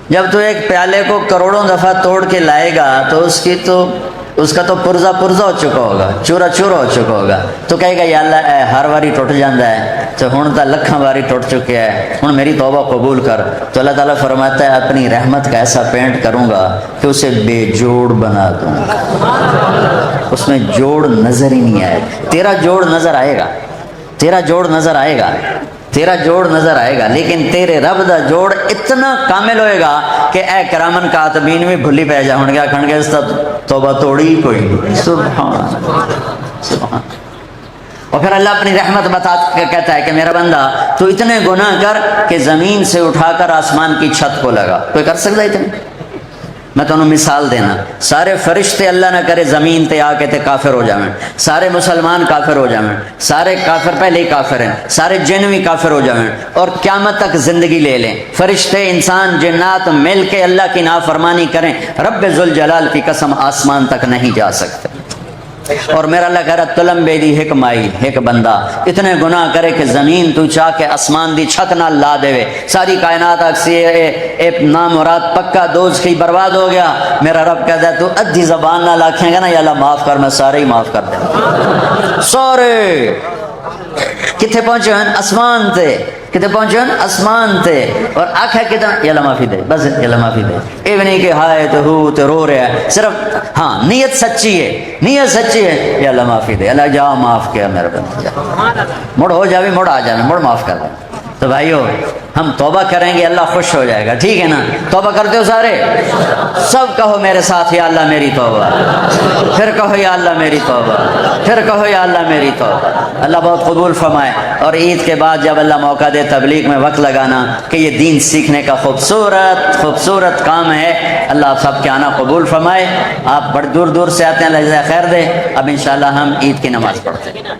جب تو ایک پیالے کو کروڑوں دفعہ توڑ کے لائے گا تو اس کا تو پرزہ ہو چکا ہوگا, چورا ہو چکا ہوگا. تو کہے گا یا اللہ اے ہر باری ٹوٹ جاندہ ہے, تو ہن تا لکھاں باری ٹوٹ چکے ہے, ہن میری توبہ قبول کر. تو اللہ تعالیٰ فرماتا ہے اپنی رحمت کا ایسا پینٹ کروں گا کہ اسے بے جوڑ بنا دوں گا, اس میں جوڑ نظر ہی نہیں آئے. تیرا جوڑ نظر آئے گا, تیرا جوڑ نظر آئے گا, تیرا جوڑ نظر آئے گا, لیکن تیرے رب دا جوڑ اتنا کامل ہوئے گا کہ اے کرامن کاتبین بھی بھلی پہ جاؤں گے, آکھن گے اس تا توبہ توڑی کوئی. سبحان سبحان. اور پھر اللہ اپنی رحمت بتا کے کہتا ہے کہ میرا بندہ تو اتنے گناہ کر کہ زمین سے اٹھا کر آسمان کی چھت کو لگا. کوئی کر سکتا ہے اتنے؟ میں تو انہوں مثال دینا, سارے فرشتے اللہ نہ کرے زمین تے آ کے تے کافر ہو جائیں, سارے مسلمان کافر ہو جائیں, سارے کافر پہلے ہی کافر ہیں, سارے جن بھی کافر ہو جائیں اور قیامت تک زندگی لے لیں. فرشتے, انسان, جنات مل کے اللہ کی نافرمانی کریں, رب ذوالجلال کی قسم آسمان تک نہیں جا سکتے. اور میرا اللہ کہہ رہا تلم بے دی ایک مائی ایک بندہ اتنے گناہ کرے کہ زمین تو چاہ کے آسمان دی چھت نہ لا دے, ساری کائنات اکسی اے نام مراد پکا دوز کی برباد ہو گیا. میرا رب کہتا ہے تو ادھی زبان نہ لاکھیں گا نا, یا اللہ معاف کر, میں سارے ہی معاف کر دیں. سارے کتنے پہنچے ہیں؟ آسمان تے. کتنے پہنچے ہیں؟ آسمان تے. اور آنکھیں کتنا, یا اللہ معافی دے, بس یا اللہ معافی دے. یہ بھی نہیں کہ ہائے تو ہو تو رو رہا ہے, صرف ہاں نیت سچی ہے, نیت سچی ہے, یا اللہ معافی دے, اللہ جا معاف کیا میرے بندے, مڑ ہو جاوی, مڑ آ جاوی, مڑ معاف کر دیں. تو بھائیو ہم توبہ کریں گے اللہ خوش ہو جائے گا, ٹھیک ہے نا؟ توبہ کرتے ہو سارے؟ سب کہو میرے ساتھ یا اللہ میری توبہ, پھر کہو یا اللہ میری توبہ, پھر کہو یا اللہ میری توبہ. اللہ بہت قبول فرمائے. اور عید کے بعد جب اللہ موقع دے تبلیغ میں وقت لگانا کہ یہ دین سیکھنے کا خوبصورت کام ہے, اللہ آپ سب کے آنا قبول فرمائے. آپ بڑے دور دور سے آتے ہیں, اللہ جزائے خیر دے. اب انشاءاللہ ہم عید کی نماز پڑھتے ہیں.